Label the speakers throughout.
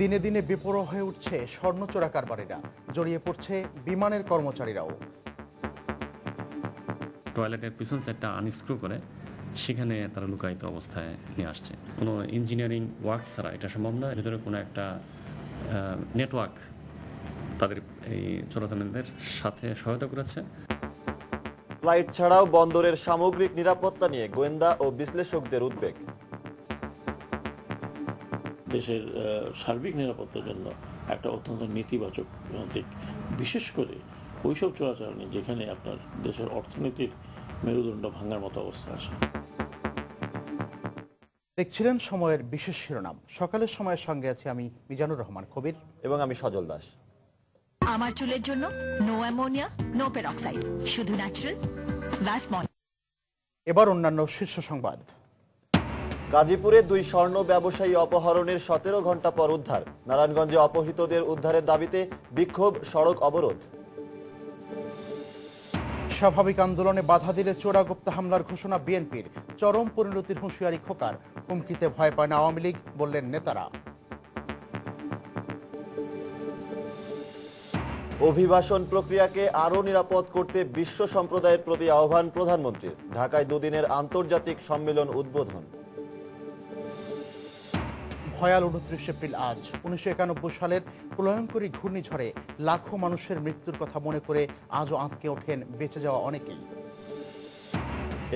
Speaker 1: দিনে দিনে বেপরোয়া হয়ে উঠছে স্বর্ণ চোরা কারবারিরা, জড়িয়ে পড়ছে বিমানের কর্মচারীরাও।
Speaker 2: টয়লেটের পিছন সাইডটা আনস্ক্রু করে সেখানে তারা লুকায়িত অবস্থায় নিয়ে আসছে। কোনো ইঞ্জিনিয়ারিং ওয়ার্ক ছাড়া এটা সম্ভব নয়। ভেতরে কোনো একটা নেটওয়ার্ক তাদের এই চোরাচালানদের সাথে সহায়তা করেছে।
Speaker 3: ফ্লাইট ছাড়াও বন্দরের সামগ্রিক নিরাপত্তা নিয়ে গোয়েন্দা ও বিশ্লেষকদের উদ্বেগ।
Speaker 4: দেশের সার্বিক নিরাপত্তার জন্য একটা অত্যন্ত নেতিবাচক দিক, বিশেষ করে ওইসব চোরাচালানি যেখানে আপনার দেশের অর্থনীতির মেরুদণ্ড ভাঙার মতো অবস্থা আসে।
Speaker 1: দেখছিলেন সময়ের বিশেষ শিরোনাম। সকালের সময়ের সঙ্গে আছি আমি মিজানুর রহমান কবির
Speaker 3: এবং আমি সজল দাস।
Speaker 5: আমার চুলের জন্য নো অ্যামোনিয়া, নো পেরক্সাইড, শুধু ন্যাচারাল ভাসমল।
Speaker 1: এবার অন্যান্য শীর্ষ সংবাদ।
Speaker 3: গাজীপুরে দুই স্বর্ণ ব্যবসায়ী অপহরণের 17 ঘন্টা পর উদ্ধার। নারায়ণগঞ্জে অপহৃতদের উদ্ধারের দাবিতে বিক্ষোভ, সড়ক অবরোধ।
Speaker 1: স্বাভাবিক আন্দোলনে বাধা দিলে চোরাগুপ্তা হামলার ঘোষণা বিএনপির, চরম পরিণতির হুঁশিয়ারি খোকার। হুমকিতে ভয় পায় না আওয়ামী লীগ, বললেন নেতারা।
Speaker 3: অভিবাসন প্রক্রিয়াকে আরো নিরাপদ করতে বিশ্ব সম্প্রদায়ের প্রতি আহ্বান প্রধানমন্ত্রীর। ঢাকায় দুদিনের আন্তর্জাতিক সম্মেলন উদ্বোধন।
Speaker 1: ভয়াল 29 এপ্রিল আজ। 1991 সালের প্রলয়ঙ্করী ঘূর্ণিঝড়ে লাখো মানুষের মৃত্যুর কথা মনে করে আজও আঁতকে ওঠেন বেঁচে যাওয়া অনেকেই।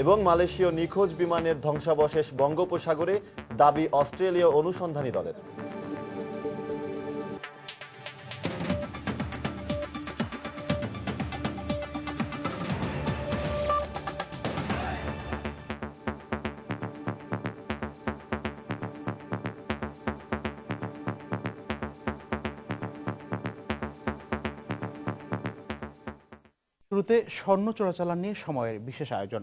Speaker 3: এবং মালয়েশীয় নিখোঁজ বিমানের ধ্বংসাবশেষ বঙ্গোপসাগরে, দাবি অস্ট্রেলীয় অনুসন্ধানী দলের।
Speaker 1: শুরুতে স্বর্ণ চোরাচালান নিয়ে সময়ের বিশেষ আয়োজন।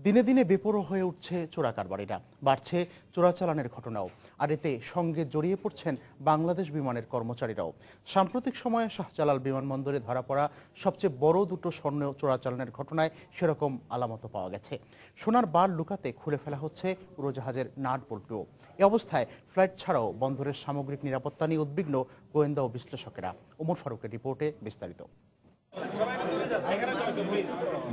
Speaker 1: দিনে দিনে বেপরোয়া হয়ে উঠছে চোরা কারবারিরা, বাড়ছে চোরাচালানের ঘটনাও, আর এতে সঙ্গে জড়িয়ে পড়ছেন বাংলাদেশ বিমানের কর্মচারীরাও। সাম্প্রতিক সময়ে শাহজালাল বিমানবন্দরে ধরা পড়া সবচেয়ে বড় দুটো স্বর্ণ চোরাচালানের ঘটনায় সেরকম আলামত পাওয়া গেছে। সোনার বার লুকাতে খুলে ফেলা হচ্ছে উড়োজাহাজের নাট বল্টুও। এ অবস্থায় ফ্লাইট ছাড়াও বন্দরের সামগ্রিক নিরাপত্তা নিয়ে উদ্বিগ্ন গোয়েন্দা ও বিশ্লেষকেরা। ওমর ফারুকের রিপোর্টে বিস্তারিত।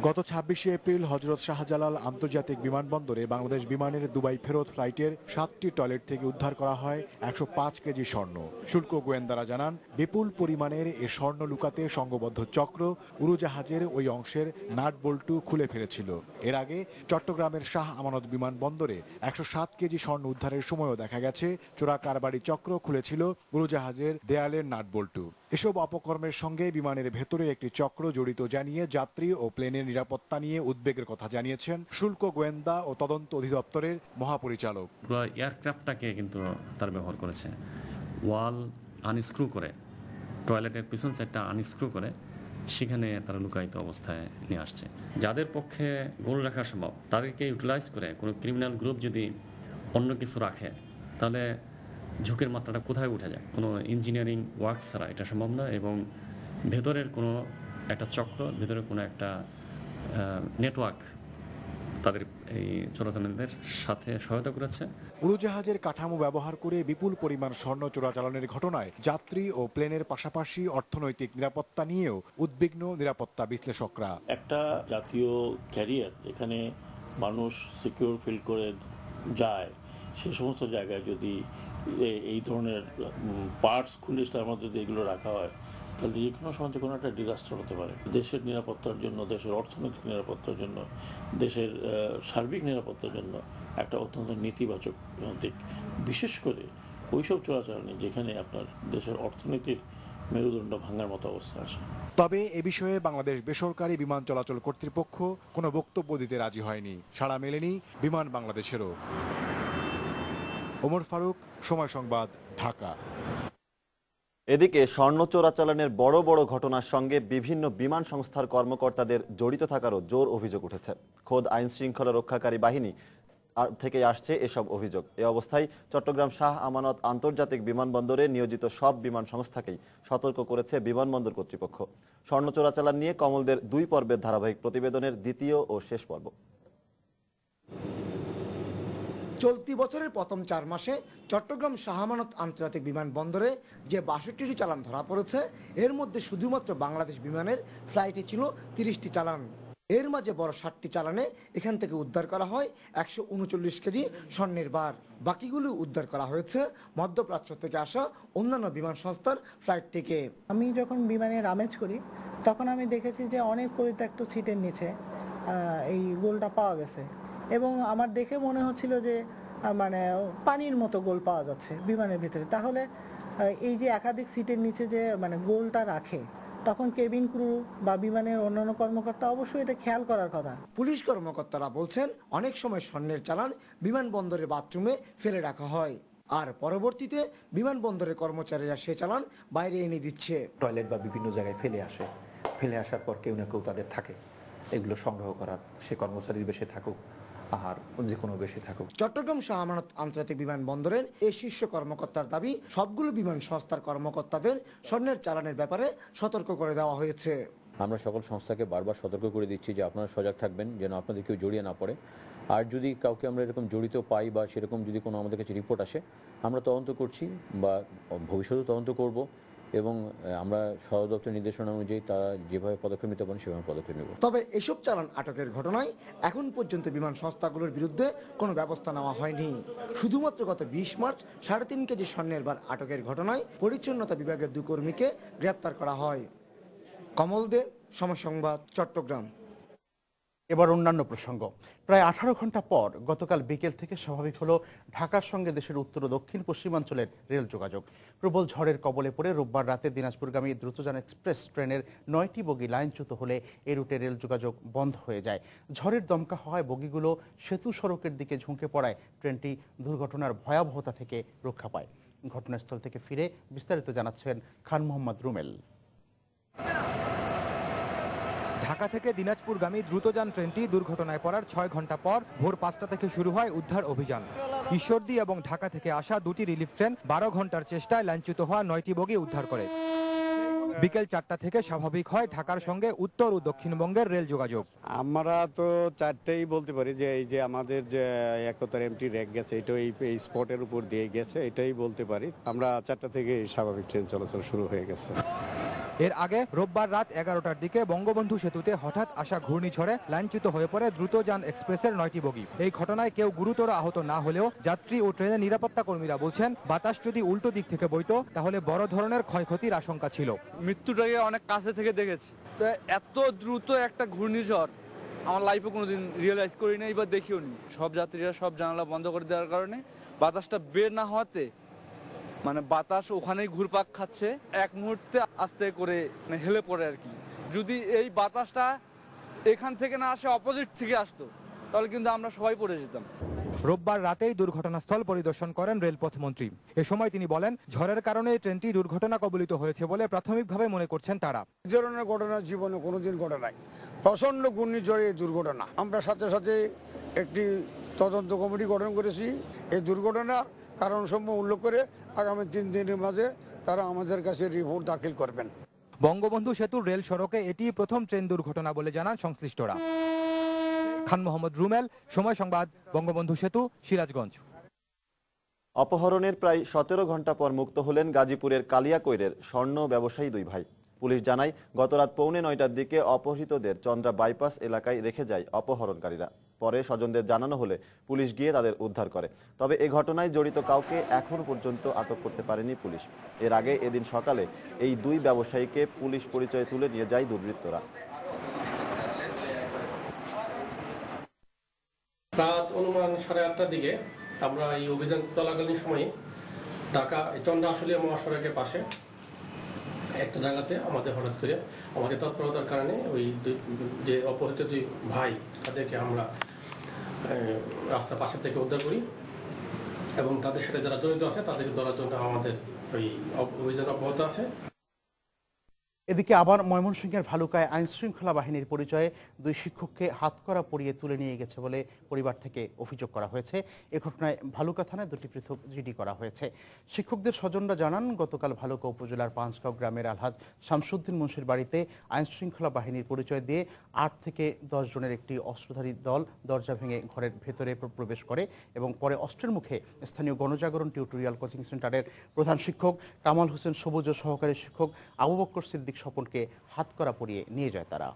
Speaker 6: গত 26 এপ্রিল হযরত শাহজালাল আন্তর্জাতিক বিমানবন্দরে বাংলাদেশ বিমানের দুবাই ফেরত ফ্লাইটের 7টি টয়লেট থেকে উদ্ধার করা হয় 105 কেজি স্বর্ণ। শুল্ক গোয়েন্দারা জানান, বিপুল পরিমাণের এ স্বর্ণ লুকাতে সংঘবদ্ধ চক্র উড়োজাহাজের ওই অংশের নাট বল্টু খুলে ফেলেছিল। এর আগে চট্টগ্রামের শাহ আমানত বিমানবন্দরে 107 কেজি স্বর্ণ উদ্ধারের সময়ও দেখা গেছে চোরা কারবারি চক্র খুলেছিল উড়োজাহাজের দেয়ালের নাট বল্টু। এসব অপকর্মের সঙ্গে বিমানের ভেতরে একটি চক্র জড়িত জানিয়ে যাত্রী ও প্লেনের নিরাপত্তা নিয়ে উদ্বেগের কথা জানিয়েছেন শুল্ক গোয়েন্দা ও তদন্ত অধিদপ্তরের মহাপরিচালক।
Speaker 2: পুরো এয়ারক্রাফটটাকে কিন্তু তারা ব্যবহার করেছে। ওয়াল আনস্ক্রু করে, টয়লেটের পিছন সাইডটা আনস্ক্রু করে সেখানে তারা লুকায়িত অবস্থায় নিয়ে আসছে। যাদের পক্ষে গোল রাখা সম্ভব তাদেরকে ইউটিলাইজ করে কোনো ক্রিমিনাল গ্রুপ যদি অন্য কিছু রাখে তাহলে ঝুঁকির মাত্রাটা কোথায় উঠে যায়। কোনো ইঞ্জিনিয়ারিং ওয়ার্ক ছাড়া এটা সম্ভব নয়। এবং ভেতরের কোনো একটা চক্র, ভেতরে কোনো একটা নেটওয়ার্ক তাদের এই চোরাচালানদের সাথে সহায়তা করেছে।
Speaker 6: উড়োজাহাজের কাঠামো ব্যবহার করে বিপুল পরিমাণ স্বর্ণ চোরাচালানের ঘটনায় যাত্রী ও প্লেনের পাশাপাশি অর্থনৈতিক নিরাপত্তা নিয়েও উদ্বিগ্ন নিরাপত্তা বিশ্লেষকরা।
Speaker 4: একটা জাতীয় ক্যারিয়ার যেখানে মানুষ সিকিউর ফিল করে যায়, সে সমস্ত জায়গায় যদি এই ধরনের পার্টস খুলে তার মধ্যে যদি এগুলো রাখা হয় তাহলে যে কোনো সময় কোনো একটা ডিজাস্টার হতে পারে। দেশের নিরাপত্তার জন্য, দেশের অর্থনৈতিক নিরাপত্তার জন্য, দেশের সার্বিক নিরাপত্তার জন্য একটা অত্যন্ত নেতিবাচক দিক, বিশেষ করে ওইসব চোরাচালানি যেখানে আপনার দেশের অর্থনীতির মেরুদণ্ড ভাঙার মতো অবস্থা আসে।
Speaker 6: তবে এ বিষয়ে বাংলাদেশ বেসরকারি বিমান চলাচল কর্তৃপক্ষ কোনো বক্তব্য দিতে রাজি হয়নি। সাড়া মেলেনি বিমান বাংলাদেশেরও। ওমর ফারুক, সময় সংবাদ, ঢাকা।
Speaker 3: এদিকে স্বর্ণ চোরাচালানের বড় বড় ঘটনার সঙ্গে বিভিন্ন বিমান সংস্থার কর্মকর্তাদের জড়িত থাকারও জোর অভিযোগ উঠেছে। খোদ আইন শৃঙ্খলা রক্ষাকারী বাহিনী থেকে আসছে এসব অভিযোগ। এ অবস্থায় চট্টগ্রাম শাহ আমানত আন্তর্জাতিক বিমানবন্দরে নিয়োজিত সব বিমান সংস্থাকেই সতর্ক করেছে বিমানবন্দর কর্তৃপক্ষ। স্বর্ণ চোরাচালান নিয়ে কমলদের 2 পর্বের ধারাবাহিক প্রতিবেদনের দ্বিতীয় ও শেষ পর্ব।
Speaker 7: চলতি বছরের প্রথম 4 মাসে চট্টগ্রাম শাহ আমানত আন্তর্জাতিক বিমানবন্দরে যে 62টি চালান ধরা পড়েছে, এর মধ্যে শুধুমাত্র বাংলাদেশ বিমানের ফ্লাইটে ছিল 30টি চালান। এর মাঝে বড় 7টি চালানে এখান থেকে উদ্ধার করা হয় 139 কেজি স্বর্ণের বার। বাকিগুলো উদ্ধার করা হয়েছে মধ্যপ্রাচ্য থেকে আসা অন্যান্য বিমান সংস্থার ফ্লাইট থেকে।
Speaker 8: আমি যখন বিমানের আমেজ করি তখন আমি দেখেছি যে অনেক পরিত্যক্ত সিটের নিচে এই গোলটা পাওয়া গেছে, এবং আমার দেখে মনে হচ্ছিল যে মানে পানির মতো গোল পাওয়া যাচ্ছে বিমানের ভিতরে। তাহলে এই যে একাধিক সিটের নিচে যে মানে গোলটা রাখে, তখন কেবিন ক্রু বা বিমানের অন্যান্য কর্মকর্তা অবশ্যই এটা খেয়াল করার কথা।
Speaker 7: পুলিশ কর্মকর্তারা বলছেন, অনেক সময় স্বর্ণের চালান বিমানবন্দরের বাথরুমে ফেলে রাখা হয়, আর পরবর্তীতে বিমানবন্দরের কর্মচারীরা সে চালান বাইরে এনে দিচ্ছে।
Speaker 9: টয়লেট বা বিভিন্ন জায়গায় ফেলে আসার পর কেউ না কেউ তাদের থাকে এগুলো সংগ্রহ করার, সে কর্মচারীর বেশে থাকুক আর যে কোনো বেশে থাকুক।
Speaker 7: চট্টগ্রাম শাহ আমানত আন্তর্জাতিক বিমানবন্দরের এই শীর্ষ কর্মকর্তার দাবি, সবগুলো বিমান সংস্থার কর্মকর্তাদের স্বর্ণের চালানের ব্যাপারে সতর্ক করে দেওয়া হয়েছে।
Speaker 10: আমরা সকল সংস্থাকে বারবার সতর্ক করে দিচ্ছি যে আপনারা সজাগ থাকবেন যেন আপনাদের কেউ জড়িয়ে না পড়ে। আর যদি কাউকে আমরা এরকম জড়িত পাই বা সেরকম যদি কোনো আমাদের কাছে রিপোর্ট আসে, আমরা তদন্ত করছি বা ভবিষ্যতেও তদন্ত করব, এবং আমরা সদর দপ্তরের নির্দেশনা অনুযায়ী তারা যেভাবে পদক্ষেপ নিতে পারেন সেভাবে পদক্ষেপ নেব।
Speaker 7: তবে এসব চালান আটকের ঘটনায় এখন পর্যন্ত বিমান সংস্থাগুলোর বিরুদ্ধে কোনো ব্যবস্থা নেওয়া হয়নি। শুধুমাত্র গত 20 মার্চ 3.5 কেজি স্বর্ণের বার আটকের ঘটনায় পরিচ্ছন্নতা বিভাগের 2 কর্মীকে গ্রেপ্তার করা হয়। কমল দে, সময় সংবাদ, চট্টগ্রাম।
Speaker 1: এবার অন্যান্য প্রসঙ্গ। প্রায় 18 ঘন্টা পর গতকাল বিকেল থেকে স্বাভাবিক হলো ঢাকার সঙ্গে দেশের উত্তর ও দক্ষিণ পশ্চিমাঞ্চলের রেল যোগাযোগ। প্রবল ঝড়ের কবলে পড়ে রোববার রাতে দিনাজপুরগামী দ্রুতযান এক্সপ্রেস ট্রেনের 9টি বগি লাইনচ্যুত হলে এ রুটে রেল যোগাযোগ বন্ধ হয়ে যায়। ঝড়ের দমকা হওয়ায় বগিগুলো সেতু সড়কের দিকে ঝুঁকে পড়ায় ট্রেনটি দুর্ঘটনার ভয়াবহতা থেকে রক্ষা পায়। ঘটনাস্থল থেকে ফিরে বিস্তারিত জানাচ্ছেন খান মোহাম্মদ রুমেল।
Speaker 11: ঢাকা থেকে দিনাজপুরগামী দ্রুতযান ট্রেনটি দুর্ঘটনায় পড়ার 6 ঘন্টা পর ভোর 5টা থেকে শুরু হয় উদ্ধার অভিযান। ঈশ্বরদী এবং ঢাকা থেকে আসা 2টি রিলিফ ট্রেন 12 ঘন্টার চেষ্টায় লাইনচ্যুত হওয়া 9টি বগি উদ্ধার করে। বিকেল 4টা থেকে স্বাভাবিক হয় ঢাকার সঙ্গে উত্তর ও দক্ষিণবঙ্গের রেল যোগাযোগ।
Speaker 12: আমরা তো 4টেই বলতে পারি যে এই যে আমাদের যে 71 এমটি র্যাক গেছে, এটা এই স্পটের উপর দিয়ে গেছে, এটাই বলতে পারি। আমরা 4টা থেকে স্বাভাবিক ট্রেন চলাচল শুরু হয়ে গেছে।
Speaker 11: এর আগে রোববার রাত 11টার দিকে বঙ্গবন্ধু সেতুতে হঠাৎ আসা ঘূর্ণিঝড়ে লাইনচ্যুত হয়ে পড়ে দ্রুতযান এক্সপ্রেসের 9টি বগি। এই ঘটনায় কেউ গুরুতর আহত না হলেও যাত্রী ও ট্রেনের নিরাপত্তা কর্মীরা বলছেন, বাতাস যদি উল্টো দিক থেকে বইতো তাহলে বড় ধরনের ক্ষয়ক্ষতির আশঙ্কা ছিল।
Speaker 13: মৃত্যুটাকে অনেক কাছে থেকে দেখেছি, এত দ্রুত একটা ঘূর্ণিঝড় আমার লাইফে কোনোদিন রিয়েলাইজ করি নাই বা দেখিও নি। সব যাত্রীরা সব জানালা বন্ধ করে দেওয়ার কারণে বাতাসটা বের না হওয়াতে মানে বাতাস ওখানেই ঘুরপাক খাচ্ছে, এক মুহূর্তে আস্তে করে হেলে পড়ে আর কি। যদি এই বাতাসটা এখান থেকে না আসে, অপোজিট থেকে আসতো, তাহলে কিন্তু আমরা সবাই পড়ে যেতাম।
Speaker 11: রোববার রাতেই দুর্ঘটনাস্থল পরিদর্শন করেন রেলপথ মন্ত্রী। এ সময় তিনি বলেন, ঝড়ের কারণে ট্রেনটি দুর্ঘটনা কবলিত হয়েছে বলে প্রাথমিকভাবে মনে করছেন তারা।
Speaker 14: এই ধরনের ঘটনা জীবনে কোনোদিন ঘটে নাই, প্রচন্ড ঘূর্ণিঝড়ে এই দুর্ঘটনা। আমরা সাথে সাথে একটি তদন্ত কমিটি গঠন করেছি। এই দুর্ঘটনার কারণসমূহ উল্লেখ করে আগামী 3 দিনের মাঝে তারা আমাদের কাছে রিপোর্ট দাখিল করবেন।
Speaker 11: বঙ্গবন্ধু সেতুর রেল সড়কে এটি প্রথম ট্রেন দুর্ঘটনা বলে জানান সংশ্লিষ্টরা। খান মোহাম্মদ রুমেল, সময় সংবাদ, বঙ্গবন্ধু সেতু, সিরাজগঞ্জ।
Speaker 3: অপহরণের প্রায় 17 ঘন্টা পর মুক্ত হলেন গাজীপুরের কালিয়াকৈরের স্বর্ণ ব্যবসায়ী 2 ভাই। পুলিশ জানায়, গত রাত 8:45টার দিকে অপহৃতদের চন্দ্রা বাইপাস এলাকায় রেখে যায় অপহরণকারীরা। পরে স্বজনদের জানানো হলে পুলিশ গিয়ে তাদের উদ্ধার করে। তবে এই ঘটনায় জড়িত কাউকে এখন পর্যন্ত আটক করতে পারেনি পুলিশ। এর আগে এদিন সকালে এই 2 ব্যবসায়ীকে পুলিশ পরিচয়ে তুলে নিয়ে যায় দুর্বৃত্তরা।
Speaker 15: রাত অনুমান 8:30টার দিকে আমরা এই অভিযান চলাকালীন সময়ে ঢাকা চন্দ্রা আশুলিয়া মহাসড়কের পাশে একটা জায়গাতে আমাদের হঠাৎ করে আমাদের তৎপরতার কারণে ওই যে অপহৃত 2 ভাই তাদেরকে আমরা রাস্তার পাশে থেকে উদ্ধার করি এবং তাদের সাথে যারা জড়িত আছে তাদেরকে ধরার জন্য আমাদের ওই অভিযান অব্যাহত আছে।
Speaker 1: এদিকে আবার ময়মনসিংহের ভালুকায় আইনশৃঙ্খলা বাহিনীর পরিচয়ে 2 শিক্ষককে হাতকড়া পরিয়ে তুলে নিয়ে গেছে বলে পরিবার থেকে অভিযোগ করা হয়েছে। এ ঘটনায় ভালুকা থানায় 2টি পৃথক জিডি করা হয়েছে। শিক্ষকদের স্বজনরা জানান, গতকাল ভালুকা উপজেলার পাঁচগাঁও গ্রামের আলহাজ শামসুদ্দিন মুন্সির বাড়িতে আইনশৃঙ্খলা বাহিনীর পরিচয় দিয়ে 8 থেকে 10 জনের একটি অস্ত্রধারী দল দরজা ভেঙে ঘরের ভেতরে প্রবেশ করে এবং পরে অস্ত্রের মুখে স্থানীয় গণজাগরণ টিউটোরিয়াল কোচিং সেন্টারের প্রধান শিক্ষক কামাল হোসেন সবুজ ও সহকারী শিক্ষক আবু বকর সিদ্দিক স্বপনকে হাতকড়া পরিয়ে নিয়ে যায় তারা।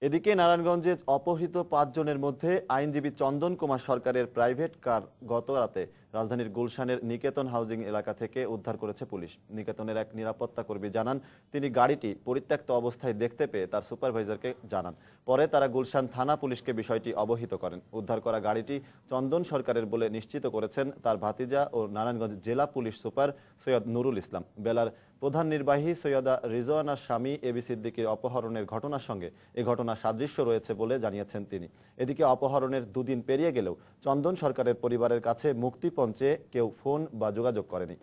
Speaker 3: এদিকে নারায়ণগঞ্জে অপহৃত 5 জনের মধ্যে আইনজীবী চন্দন কুমার সরকারের প্রাইভেট কার গত রাতে রাজধানীর গুলশানের নিকেতন হাউজিং এলাকা থেকে উদ্ধার করেছে পুলিশ। নিকেতনের এক নিরাপত্তা কর্মী জানান, তিনি গাড়িটি পরিত্যক্ত অবস্থায় দেখতে পেয়ে তার সুপারভাইজারকে জানান। পরে তারা গুলশান থানা পুলিশকে বিষয়টি অবহিত করেন। উদ্ধার করা গাড়িটি চন্দন সরকারের বলে নিশ্চিত করেছেন তার ভাতিজা ও নারায়ণগঞ্জ জেলা পুলিশ সুপার সৈয়দ নুরুল ইসলাম। বেলার প্রধান নির্বাহী সৈয়দা রিজওয়ানার স্বামী এবি সিদ্দিকীর অপহরণের ঘটনার সঙ্গে এ ঘটনা সাদৃশ্য রয়েছে বলে জানিয়েছেন তিনি। এদিকে অপহরণের 2 দিন পেরিয়ে গেলেও চন্দন সরকারের পরিবারের কাছে মুক্তিপঞ্চে কেউ ফোন বা যোগাযোগ করেনি।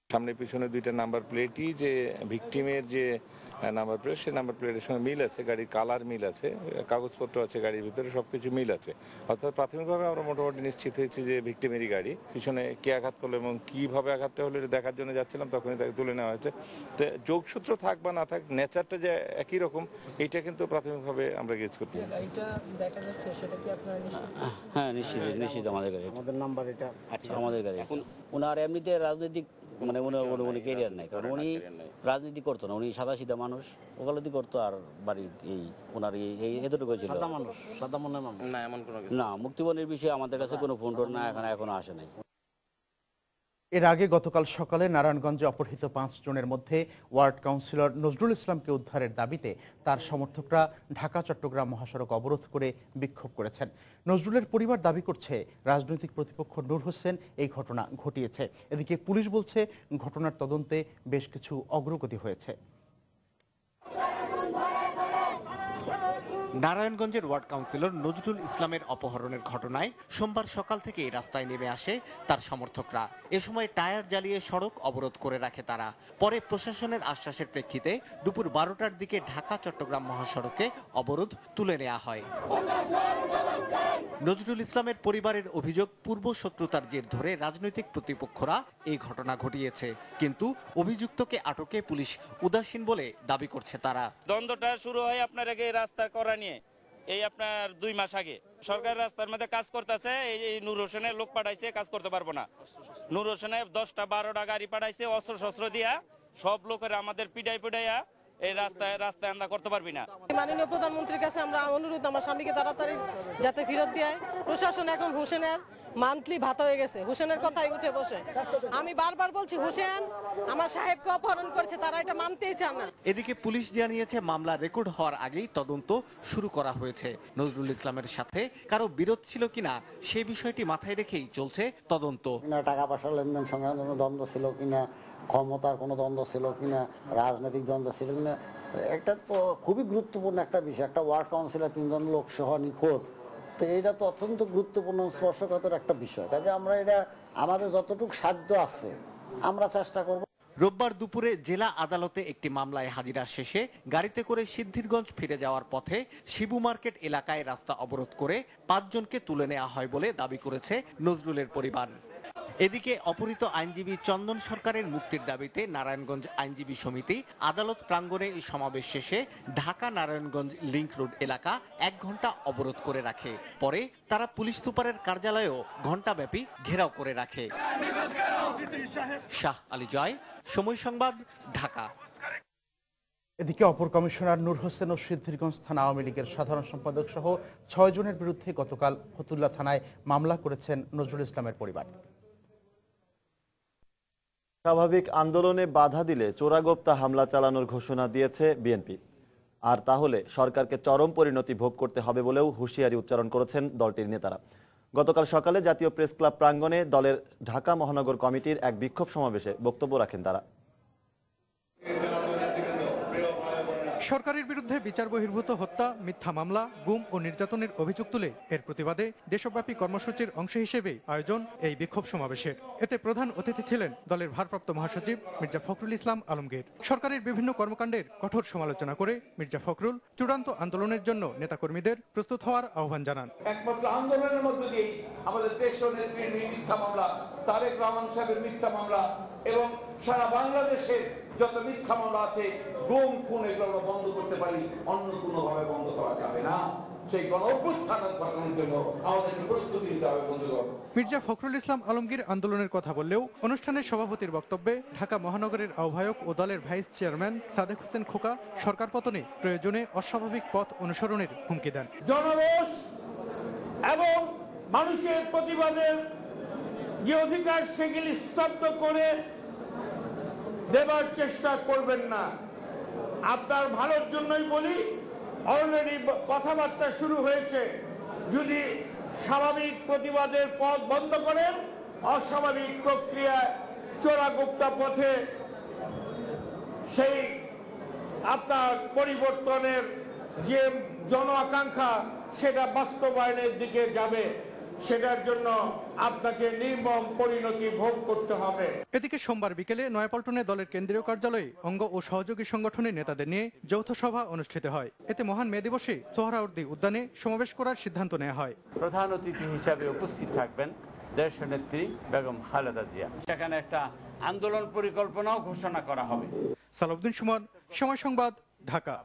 Speaker 16: সামনে পিছনে 2টা নাম্বার প্লেটই যে ভিকটিমের যে নাম্বার প্লেট, সেই নাম্বার প্লেটের সঙ্গে মিল আছে, গাড়ির কালার মিল আছে, কাগজপত্র আছে গাড়ির ভিতরে, সবকিছু মিল আছে। অর্থাৎ প্রাথমিকভাবে আমরা মোটামুটি নিশ্চিত হয়েছি যে ভিকটিমেরই গাড়ি। পিছনে কে আঘাত করলো এবং কিভাবে আঘাতটা হলো এটা দেখার জন্য যাচ্ছিলাম, তখনই তাকে তুলে নেওয়া হয়েছে। তো যোগসূত্র থাক বা না থাক, নেচারটা যে একই রকম, এইটা কিন্তু প্রাথমিকভাবে আমরা গেজ করছি।
Speaker 17: গাড়িটা দেখা যাচ্ছে, সেটা কি আপনারা নিশ্চিত?
Speaker 18: হ্যাঁ, নিশ্চিত আমাদের গাড়ি,
Speaker 17: আমাদের নাম্বার এটা।
Speaker 18: আচ্ছা, আমাদের গাড়ি। এখন ওনার এমনিতে রাজনৈতিক মানে উনি ক্যারিয়ার নাই, কারণ উনি রাজনীতি করতো না, উনি সাদা সিধা মানুষ, ওকালতি করতো আর বাড়ির এই ওনার এই এতটুকু ছিল।
Speaker 17: সাদা মানুষ, সাদা মনের মানুষ
Speaker 18: না, এমন কোনো না। মুক্তিপণের বিষয়ে আমাদের কাছে কোনো ফোন টোন না, এখনো আসে নাই।
Speaker 1: এর আগে গতকাল সকালে নারায়ণগঞ্জে অপহৃত 5 জনের মধ্যে ওয়ার্ড কাউন্সিলর নজরুল ইসলামকে উদ্ধারের দাবিতে তার সমর্থকরা ঢাকা চট্টগ্রাম মহাসড়ক অবরোধ করে বিক্ষোভ করেছেন। নজরুলের পরিবার দাবি করছে রাজনৈতিক প্রতিপক্ষ নূর হোসেন এই ঘটনা ঘটিয়েছে। এদিকে পুলিশ বলছে ঘটনার তদন্তে বেশ কিছু অগ্রগতি হয়েছে।
Speaker 19: নারায়ণগঞ্জের ওয়ার্ড কাউন্সিলর নজরুল ইসলামের অপহরণের ঘটনায় সোমবার সকাল থেকে রাস্তায় নেমে আসে তার সমর্থকরা। এ সময় টায়ার জ্বালিয়ে সড়ক অবরোধ করে রাখে তারা। পরে প্রশাসনের আশ্বাসের প্রেক্ষিতে দুপুর 12টার দিকে ঢাকা চট্টগ্রাম মহাসড়কে অবরোধ তুলে নেওয়া হয়। নজরুল ইসলামের পরিবারের অভিযোগ, পূর্ব শত্রুতার জের ধরে রাজনৈতিক প্রতিপক্ষরা এই ঘটনা ঘটিয়েছে, কিন্তু অভিযুক্তকে আটকে পুলিশ উদাসীন বলে দাবি করছে তারা।
Speaker 20: দ্বন্দ্বটা শুরু হয় আপনার আগে রাস্তা করা নিয়ে, এই আপনার 2 মাস আগে। সরকার রাস্তার মধ্যে কাজ করতেছে, এই নূর হোসেনের লোক পাঠাইছে, কাজ করতে পারবো না। নূর হোসেনের 10টা-12টা গাড়ি পাঠাইছে অস্ত্র শস্ত্র দিয়া, সব লোকের আমাদের পিটাইয়া এই রাস্তায় আমরা করতে পারবি না।
Speaker 21: মাননীয় প্রধানমন্ত্রীর কাছে আমরা অনুরোধ, আমার স্বামীকে তাড়াতাড়ি যাতে ফেরত দেয়। প্রশাসন এখন হোসেনের মান্থলি ভাতা হয়ে গেছে, হোসেনের কথাই উঠে বসে। আমি বারবার বলছি, হোসেন আমার সাহেবকে অপহরণ করেছে, তারা এটা মানতেই চান না।
Speaker 19: এদিকে পুলিশ জানিয়েছে মামলা রেকর্ড হওয়ার আগেই তদন্ত শুরু করা হয়েছে। নজরুল ইসলামের সাথে কারো বিরোধ ছিল কিনা সেই বিষয়টি মাথায় রেখেই চলছে তদন্ত।
Speaker 17: টাকা পয়সার লেনদেন সঙ্গে কোনো দ্বন্দ্ব ছিল কিনা, ক্ষমতার কোনো দ্বন্দ্ব ছিল কিনা, রাজনৈতিক দ্বন্দ্ব ছিল কিনা, একটা তো খুবই গুরুত্বপূর্ণ একটা বিষয়। একটা ওয়ার্ড কাউন্সিলর 3 জন লোক সহ নিখোঁজ, তো এটা তো অত্যন্ত গুরুত্বপূর্ণ স্পর্শকাতর একটা বিষয়। কাজে আমরা এটা আমাদের যতটুকু সাধ্য আছে আমরা চেষ্টা করব।
Speaker 19: রোববার দুপুরে জেলা আদালতে একটি মামলায় হাজিরা শেষে গাড়িতে করে সিদ্ধিরগঞ্জ ফিরে যাওয়ার পথে শিবু মার্কেট এলাকায় রাস্তা অবরোধ করে 5 জনকে তুলে নেওয়া হয় বলে দাবি করেছে নজরুলের পরিবার। এদিকে অপহৃত আইনজীবী চন্দন সরকারের মুক্তির দাবিতে নারায়ণগঞ্জ আইনজীবী সমিতি আদালত প্রাঙ্গণে সমাবেশ শেষে ঢাকা নারায়ণগঞ্জ লিংক রোড এলাকা 1 ঘন্টা অবরোধ করে রাখে। পরে তারা পুলিশ সুপারের কার্যালয়েও ঘণ্টাব্যাপী ঘেরাও করে রাখে। শাহ আলী জয়, সময় সংবাদ, ঢাকা।
Speaker 1: এদিকে অপর কমিশনার নূর হোসেন ও সিদ্ধিরগঞ্জ থানা আওয়ামী লীগের সাধারণ সম্পাদক সহ 6 জনের বিরুদ্ধে গতকাল ফতুল্লা থানায় মামলা করেছেন নজরুল ইসলামের পরিবার।
Speaker 3: স্বাভাবিক আন্দোলনে বাধা দিলে চোরাগোপ্তা হামলা চালানোর ঘোষণা দিয়েছে বিএনপি। আর তাহলে সরকারকে চরম পরিণতি ভোগ করতে হবে বলেও হুঁশিয়ারি উচ্চারণ করেছেন দলটির নেতারা। গতকাল সকালে জাতীয় প্রেস ক্লাব প্রাঙ্গণে দলের ঢাকা মহানগর কমিটির এক বিক্ষোভ সমাবেশে বক্তব্য রাখেন তারা।
Speaker 6: সরকারের বিরুদ্ধে বিচার বহির্ভূত হত্যা, মিথ্যা মামলা, গুম ও নির্যাতনের অভিযোগ তুলে এর প্রতিবাদে দেশব্যাপী কর্মসূচির অংশ হিসেবে আয়োজন এই বিক্ষোভ সমাবেশের। এতে প্রধান অতিথি ছিলেন দলের ভারপ্রাপ্ত মহাসচিব মির্জা ফখরুল ইসলাম আলমগীর। সরকারের বিভিন্ন কর্মকাণ্ডের কঠোর সমালোচনা করে মির্জা ফখরুল চূড়ান্ত আন্দোলনের জন্য নেতাকর্মীদের প্রস্তুত হওয়ার আহ্বান জানান।
Speaker 5: একমাত্র আন্দোলনের মধ্য দিয়েই আমাদের দেশীয় নেত্রীর মিথ্যা মামলা, তারেক রহমান সাহেবের মিথ্যা মামলা এবং সারা বাংলাদেশের যত মিথ্যা মামলা আছে, গুম খুন, এগুলো আমরা বন্ধ করতে পারি, অন্য কোনোভাবে বন্ধ করা যাবে না। সেই গণ-অভ্যুত্থান ঘটানোর জন্য আমাদেরকে প্রস্তুতি নিতে হবে বন্ধুগণ।
Speaker 6: মির্জা ফখরুল ইসলাম আলমগীর আন্দোলনের কথা বললেও অনুষ্ঠানের সভাপতির বক্তব্যে ঢাকা মহানগরের আহ্বায়ক ও দলের ভাইস চেয়ারম্যান সাদেক হোসেন খোকা সরকার পতনে প্রয়োজনে অস্বাভাবিক পথ অনুসরণের হুমকি দেন।
Speaker 22: জনরোষ এবং মানুষের প্রতিবাদের যে অধিকার, সেগুলি স্তব্ধ করে দেবার চেষ্টা করবেন না। আপনার ভালোর জন্যই বলি, অলরেডি কথাবার্তা শুরু হয়েছে। যদি স্বাভাবিক প্রতিবাদের পথ বন্ধ করেন, অস্বাভাবিক প্রক্রিয়ায় চোরাগুপ্তা পথে সেই আপনার পরিবর্তনের যে জন আকাঙ্ক্ষা, সেটা বাস্তবায়নের দিকে যাবে। সেটার জন্য আপনাকে নির্মম পরিণতি ভোগ করতে হবে।
Speaker 6: এদিকে সোমবার বিকেলে নয়াপল্টনে দলের কেন্দ্রীয় কার্যালয়ে অঙ্গ ও সহযোগী সংগঠনের নেতাদের নিয়ে যৌথ সভা অনুষ্ঠিত হয়। এতে মহান মে দিবসে সোহরাওয়ার্দী উদ্যানে সমাবেশ করার সিদ্ধান্ত নেওয়া হয়।
Speaker 23: প্রধান অতিথি হিসাবে উপস্থিত থাকবেন দেশনেত্রী বেগম খালেদা জিয়া। সেখানে একটা আন্দোলন পরিকল্পনাও ঘোষণা করা হবে।
Speaker 6: সালাউদ্দিন সুমন, সময় সংবাদ, ঢাকা।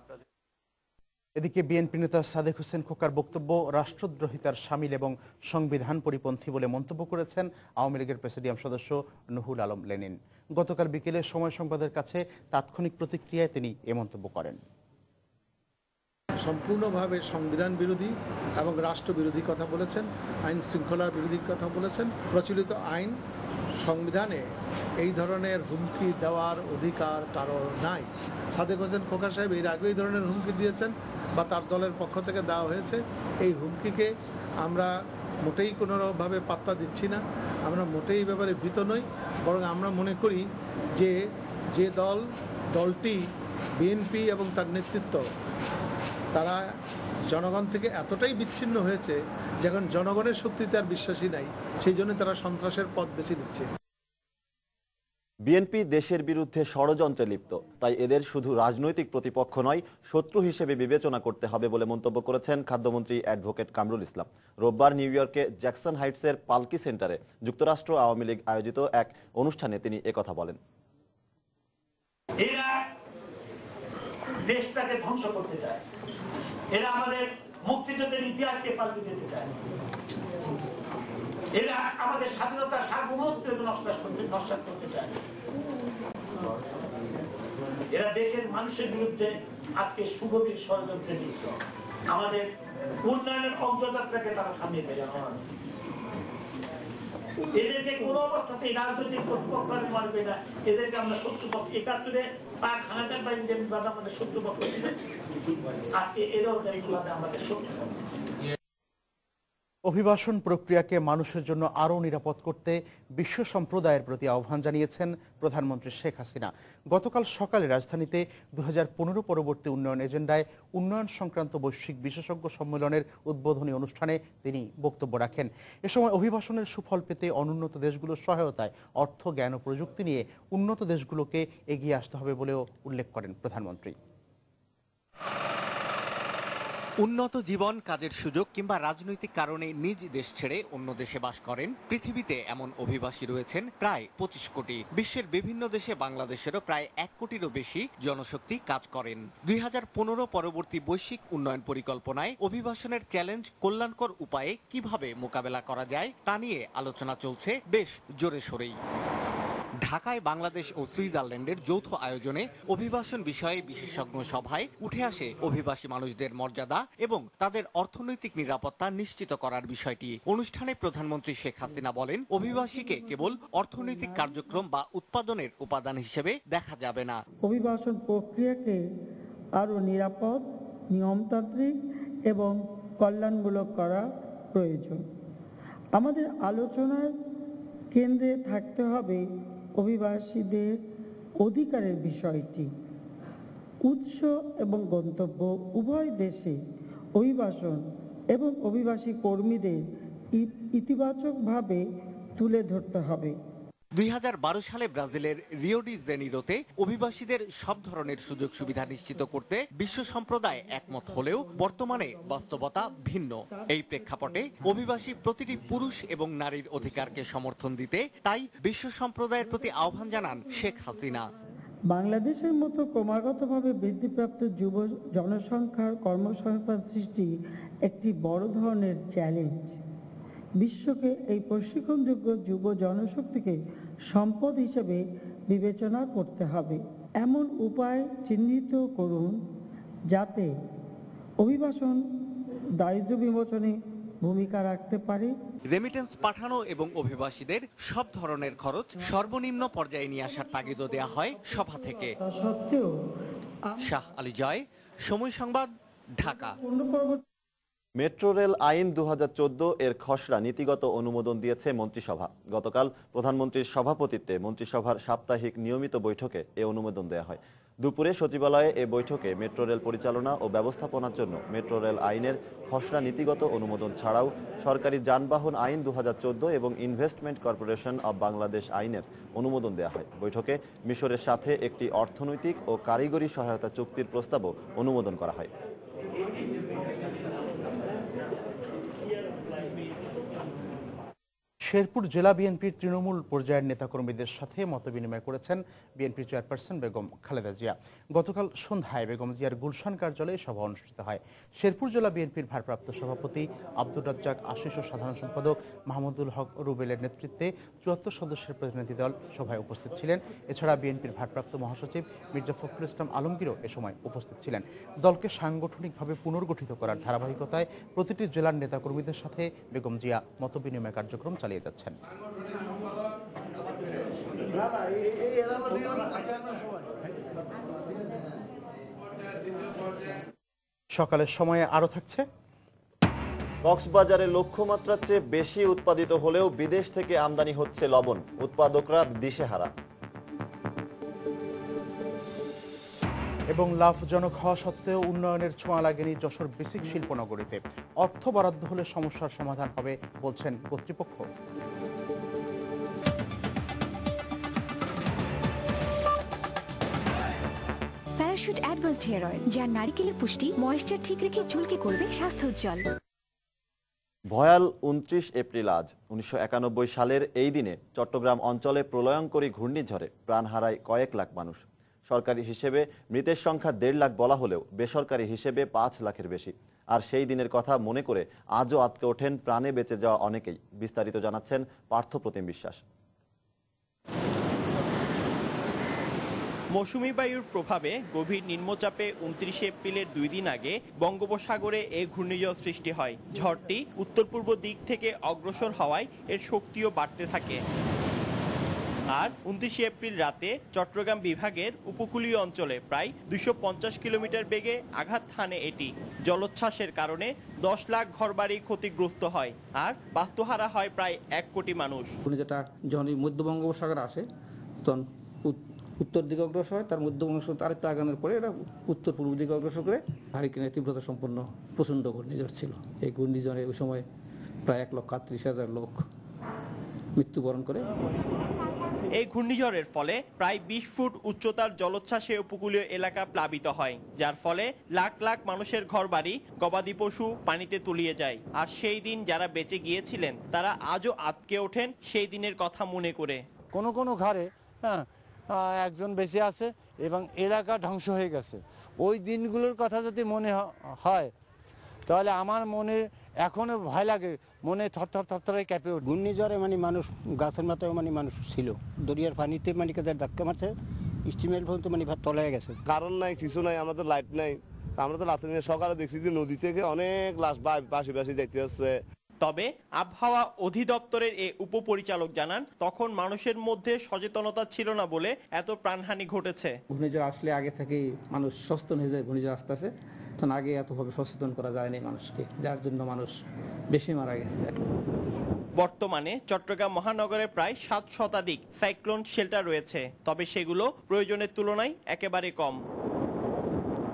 Speaker 1: এদিকে বিএনপি নেতা সাদেক হোসেন খোকার বক্তব্য রাষ্ট্রদ্রোহিতার শামিল এবং সংবিধান পরিপন্থী বলে মন্তব্য করেছেন আওয়ামী লীগের প্রেসিডিয়াম সদস্য নুহুল আলম লেনিন। গতকাল বিকেলে সময় সংবাদের কাছে তাৎক্ষণিক প্রতিক্রিয়ায় তিনি এ মন্তব্য করেন।
Speaker 24: সম্পূর্ণভাবে সংবিধান বিরোধী এবং রাষ্ট্র বিরোধী কথা বলেছেন, আইন শৃঙ্খলার বিরোধী কথা বলেছেন। প্রচলিত আইন, সংবিধানে এই ধরনের হুমকি দেওয়ার অধিকার কারো নাই। সাদেক হোসেন খোকা সাহেব এর আগে এই ধরনের হুমকি দিয়েছেন বা তার দলের পক্ষ থেকে দেওয়া হয়েছে। এই হুমকিকে আমরা মোটেই কোনোভাবে পাত্তা দিচ্ছি না, আমরা মোটেই এই ব্যাপারে ভীত নই। বরং আমরা মনে করি যে দলটি বিএনপি এবং তার নেতৃত্ব, তারা জনগণ থেকে এতটাই বিচ্ছিন্ন হয়েছে যে এখন জনগণের শক্তিতে আর বিশ্বাসী নাই, সেই জন্য তারা সন্ত্রাসের পথ বেছে নিচ্ছে।
Speaker 3: বিএনপি দেশের বিরুদ্ধে ষড়যন্ত্রে লিপ্ত, তাই এদের শুধু রাজনৈতিক প্রতিপক্ষ নয়, শত্রু হিসেবে বিবেচনা করতে হবে বলে মন্তব্য করেছেন খাদ্যমন্ত্রী অ্যাডভোকেট কামরুল ইসলাম। রোববার নিউ ইয়র্কে জ্যাকসন হাইটসের পালকি সেন্টারে যুক্তরাষ্ট্র আওয়ামী লীগ আয়োজিত এক অনুষ্ঠানে তিনি একথা বলেন।
Speaker 25: এরা দেশটাকে ধ্বংস করতে চায়, এরা আমাদের মুক্তিযুদ্ধের ইতিহাসকে পাল্টে দিতে চায়, এরা আমাদের স্বাধীনতার সার্বভৌমত্ব নস্যাৎ করতে চায়। এরা দেশের মানুষের বিরুদ্ধে আজকে সুগভীর ষড়যন্ত্রে লিপ্ত। আমাদের উন্নয়নের অগ্রযাত্রাকে তারা থামিয়ে দিয়েছে। এদেরকে কোনো অবস্থাতেই রাজনৈতিক প্রতিপক্ষ মনে করি না। এদেরকে আমরা শত্রুপক্ষ, ৭১-এ পাক হানাদার বাহিনী যেমন আমাদের শত্রুপক্ষ ছিল, আজকে এরাও এইগুলোতে আমাদের শত্রুপক্ষ।
Speaker 1: অভিবাসন প্রক্রিয়াকে মানুষের জন্য আরও নিরাপদ করতে বিশ্ব সম্প্রদায়ের প্রতি আহ্বান জানিয়েছেন প্রধানমন্ত্রী শেখ হাসিনা। গতকাল সকালে রাজধানীতে ২০১৫ পরবর্তী উন্নয়ন এজেন্ডায় উন্নয়ন সংক্রান্ত বৈশ্বিক বিশেষজ্ঞ সম্মেলনের উদ্বোধনী অনুষ্ঠানে তিনি বক্তব্য রাখেন। এ সময় অভিবাসনের সুফল পেতে অনুন্নত দেশগুলোর সহায়তায় অর্থ, জ্ঞান ও প্রযুক্তি নিয়ে উন্নত দেশগুলোকে এগিয়ে আসতে হবে বলেও উল্লেখ করেন প্রধানমন্ত্রী।
Speaker 19: উন্নত জীবন, কাজের সুযোগ কিংবা রাজনৈতিক কারণে নিজ দেশ ছেড়ে অন্য দেশে বাস করেন পৃথিবীতে এমন অভিবাসী রয়েছেন প্রায় ২৫ কোটি। বিশ্বের বিভিন্ন দেশে বাংলাদেশেরও প্রায় ১ কোটিরও বেশি জনশক্তি কাজ করেন। ২০১৫ পরবর্তী বৈশ্বিক উন্নয়ন পরিকল্পনায় অভিবাসনের চ্যালেঞ্জ কল্যাণকর উপায়ে কিভাবে মোকাবেলা করা যায় তা নিয়ে আলোচনা চলছে বেশ জোরে সোরেই। ঢাকায় বাংলাদেশ ও সুইজারল্যান্ডের যৌথ আয়োজনে অভিবাসন বিষয়ে বিশেষজ্ঞ সভায় উঠে আসে অভিবাসী মানুষদের মর্যাদা এবং তাদের অর্থনৈতিক নিরাপত্তা নিশ্চিত করার বিষয়টি। অনুষ্ঠানে প্রধানমন্ত্রী শেখ হাসিনা বলেন, অভিবাসীকে কেবল অর্থনৈতিক কার্যক্রম বা উৎপাদনের উপাদান হিসেবে দেখা যাবে না।
Speaker 8: অভিবাসন প্রক্রিয়াকে আরও নিরাপদ, নিয়মতান্ত্রিক এবং কল্যাণমূলক করা প্রয়োজন। আমাদের আলোচনার কেন্দ্রে থাকতে হবে অভিবাসীদের অধিকারের বিষয়টি।
Speaker 2: উৎস এবং গন্তব্য উভয় দেশে অভিবাসন এবং অভিবাসী কর্মীদের ইতিবাচকভাবে তুলে ধরতে হবে।
Speaker 19: 2012 সালে ব্রাজিলের রিও ডি জেনিরোতে অভিবাসীদের সব ধরনের সুযোগ সুবিধা নিশ্চিত করতে বিশ্ব সম্প্রদায় একমত হলেও বর্তমানে বাস্তবতা ভিন্ন। এই প্রেক্ষাপটে অভিবাসী প্রতিটি পুরুষ এবং নারীর অধিকারকে সমর্থন দিতে তাই বিশ্ব সম্প্রদায়ের প্রতি আহ্বান জানান শেখ হাসিনা।
Speaker 2: বাংলাদেশের মতো ক্রমাগতভাবে বৃদ্ধিপ্রাপ্ত যুব জনসংখ্যার কর্মসংস্থান সৃষ্টি একটি বড় ধরনের চ্যালেঞ্জ। বিশ্বকে এই প্রশিক্ষণযোগ্য যুব জনশক্তিকে সম্পদ হিসেবে বিবেচনা করতে হবে। এমন উপায় চিহ্নিত করুন যাতে অভিবাসন দারিদ্র্য বিমোচনে ভূমিকা রাখতে পারে।
Speaker 19: রেমিটেন্স পাঠানো এবং অভিবাসীদের সব ধরনের খরচ সর্বনিম্ন পর্যায়ে নিয়ে আসার তাগিদও দেয়া হয় সভা থেকে।
Speaker 2: সত্ত্বেও
Speaker 19: শাহ আলী জয়, সময় সংবাদ, ঢাকা।
Speaker 3: মেট্রো রেল আইন 2014 এর খসড়া নীতিগত অনুমোদন দিয়েছে মন্ত্রিসভা। গতকাল প্রধানমন্ত্রীর সভাপতিত্বে মন্ত্রিসভার সাপ্তাহিক নিয়মিত বৈঠকে এ অনুমোদন দেওয়া হয়। দুপুরে সচিবালয়ে এ বৈঠকে মেট্রো রেল পরিচালনা ও ব্যবস্থাপনার জন্য মেট্রো রেল আইনের খসড়া নীতিগত অনুমোদন ছাড়াও সরকারি যানবাহন আইন 2014 এবং ইনভেস্টমেন্ট কর্পোরেশন অব বাংলাদেশ আইনের অনুমোদন দেওয়া হয়। বৈঠকে মিশরের সাথে একটি অর্থনৈতিক ও কারিগরি সহায়তা চুক্তির প্রস্তাবও অনুমোদন করা হয়।
Speaker 1: শেরপুর জেলা বিএনপির তৃণমূল পর্যায়ের নেতাকর্মীদের সাথে মতবিনিময় করেছেন বিএনপির চেয়ারপারসন বেগম খালেদা জিয়া। গতকাল সন্ধ্যায় বেগম জিয়ার গুলশান কার্যালয়ে সভা অনুষ্ঠিত হয়। শেরপুর জেলা বিএনপির ভারপ্রাপ্ত সভাপতি আব্দুর রাজ্জাক আশিস ও সাধারণ সম্পাদক মাহমুদুল হক রুবেলের নেতৃত্বে 74 সদস্যের প্রতিনিধি দল সভায় উপস্থিত ছিলেন। এছাড়া বিএনপির ভারপ্রাপ্ত মহাসচিব মির্জা ফখরুল ইসলাম আলমগীরও এ সময় উপস্থিত ছিলেন। দলকে সাংগঠনিকভাবে পুনর্গঠিত করার ধারাবাহিকতায় প্রতিটি জেলার নেতাকর্মীদের সাথে বেগম জিয়া মতবিনিময় কার্যক্রম চালিয়ে যাচ্ছেন। সকালের সময়ে আরো থাকছে।
Speaker 3: কক্সবাজারে লক্ষ্যমাত্রার চেয়ে বেশি উৎপাদিত হলেও বিদেশ থেকে আমদানি হচ্ছে লবণ, উৎপাদকরা দিশেহারা।
Speaker 1: এবং লাভজনক হওয়া সত্ত্বেও উন্নয়নের ছোঁয়া লাগেনি যশোর বেসিক শিল্পনগরীতে। অর্থ বরাদ্দ হলে সমস্যার সমাধান হবে বলছেন কর্তৃপক্ষ।
Speaker 4: প্যারাশুট অ্যাডভান্সড হেয়ার অয়েল, যা নারকেলের পুষ্টি ময়েশ্চার ঠিক রেখে চুলকে করবে স্বাস্থ্য উজ্জ্বল।
Speaker 3: ভয়াল 29 এপ্রিল আজ। 1991 সালের এই দিনে চট্টগ্রাম অঞ্চলে প্রলয়ঙ্করী ঘূর্ণিঝড়ে প্রাণ হারায় কয়েক লাখ মানুষ। সরকারি হিসেবে মৃতের সংখ্যা 1.5 লাখ বলা হলেও বেসরকারি হিসেবে 5 লাখের বেশি। আর সেই দিনের কথা মনে করে আজও আটকে ওঠেন প্রাণে বেঁচে যাওয়া অনেকেই। বিস্তারিত জানাচ্ছেন পার্থপ্রতিম বিশ্বাস।
Speaker 7: মৌসুমী বায়ুর প্রভাবে গভীর নিম্নচাপে 29 এপ্রিলের 2 দিন আগে বঙ্গোপসাগরে এই ঘূর্ণিঝড় সৃষ্টি হয়। ঝড়টি উত্তর পূর্ব দিক থেকে অগ্রসর হওয়ায় এর শক্তিও বাড়তে থাকে। আর 29 এপ্রিল রাতে চট্টগ্রাম বিভাগের উপকূলীয় অঞ্চলে প্রায় 250 কিলোমিটার বেগে আঘাত হানে এটি। জলোচ্ছ্বাসের কারণে 10 লাখ ঘরবাড়ি ক্ষতিগ্রস্ত হয় আর বাস্তুহারা হয় প্রায় 1 কোটি মানুষ।
Speaker 9: যেটা যখন মধ্য বঙ্গোপসাগরে আসে তখন উত্তর দিকে অগ্রসর হয়, তার মধ্য বঙ্গোপসাগর আরেকটা আগানোর পরে এটা উত্তর পূর্ব দিকে অগ্রসর করে হারিকেনের তীব্রতা সম্পন্ন প্রচণ্ড ঘূর্ণিঝড় ছিল। এই ঘূর্ণিঝড়ে ওই সময় প্রায় 1,38,000 লোক মৃত্যুবরণ করে।
Speaker 7: এই ঘূর্ণিঝড়ের ফলে প্রায় 20 ফুট উচ্চতার জলোচ্ছ্বাসে উপকূলীয় এলাকা প্লাবিত হয়, যার ফলে লাখ লাখ মানুষের ঘরবাড়ি, গবাদি পশু পানিতে তলিয়ে যায়। আর সেই দিন যারা বেঁচে গিয়েছিলেন তারা আজও আটকে ওঠেন সেই দিনের কথা মনে করে।
Speaker 10: কোনো কোনো ঘরে একজন বেঁচে আছে এবং এলাকা ধ্বংস হয়ে গেছে। ওই দিনগুলোর কথা যদি মনে হয় তাহলে আমার মনে এখনো ভয় লাগে, মনে থরথর থরথরে কেঁপে ওঠে।
Speaker 26: ঘূর্ণিঝড়ে গাছের মাথায় মানুষ ছিল, দরিয়ার পানিতে ধাক্কা মারছে, স্টিমের পর্যন্ত তলায় গেছে।
Speaker 27: কারণ নাই, কিছু নাই, আমাদের লাইট নাই। আমরা তো রাতে সকালে দেখছি যে নদী থেকে অনেক লাশ বাসি যাইতে আসছে।
Speaker 7: তবে আবহাওয়া অধিদপ্তরের এই উপপরিচালক জানান, তখন মানুষের মধ্যে সচেতনতা ছিল না বলে এত প্রাণহানি ঘটেছে।
Speaker 9: ঘূর্ণিঝড় আসলে আগে থেকে মানুষ সচেতন হয়ে যায়, ঘূর্ণিঝড় আসতে আসে তখন আগে এতভাবে সচেতন করা যায়নি মানুষকে, যার জন্য মানুষ বেশি মারা গেছে।
Speaker 7: বর্তমানে চট্টগ্রাম মহানগরে প্রায় 7 শতাধিক সাইক্লোন শেল্টার রয়েছে, তবে সেগুলো প্রয়োজনের তুলনায় একেবারে কম।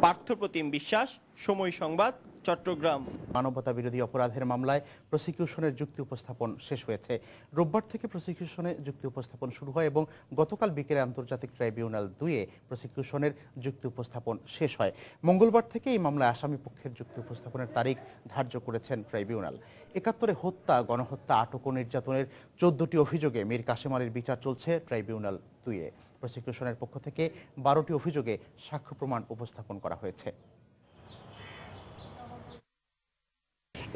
Speaker 7: পার্থপ্রতিম বিশ্বাস, সময় সংবাদ, চট্টগ্রাম।
Speaker 1: মানবতা বিরোধী অপরাধের মামলায় প্রসিকিউশনের যুক্তি উপস্থাপন শেষ হয়েছে। রোববার থেকে প্রসিকিউশনে যুক্তি উপস্থাপন শুরু হয় এবং গতকাল বিকেলে আন্তর্জাতিক ট্রাইব্যুনাল 2-এ প্রসিকিউশনের যুক্তি উপস্থাপন শেষ হয়। মঙ্গলবার থেকে এই মামলায় আসামি পক্ষের যুক্তি উপস্থাপনের তারিখ ধার্য করেছেন ট্রাইব্যুনাল। ৭১ হত্যা, গণহত্যা, আটক ও নির্যাতনের 14টি অভিযোগে মীর কাসেম আলীর বিচার চলছে ট্রাইব্যুনাল 2-এ। প্রসিকিউশনের পক্ষ থেকে 12টি অভিযোগে সাক্ষ্য প্রমাণ উপস্থাপন করা হয়েছে।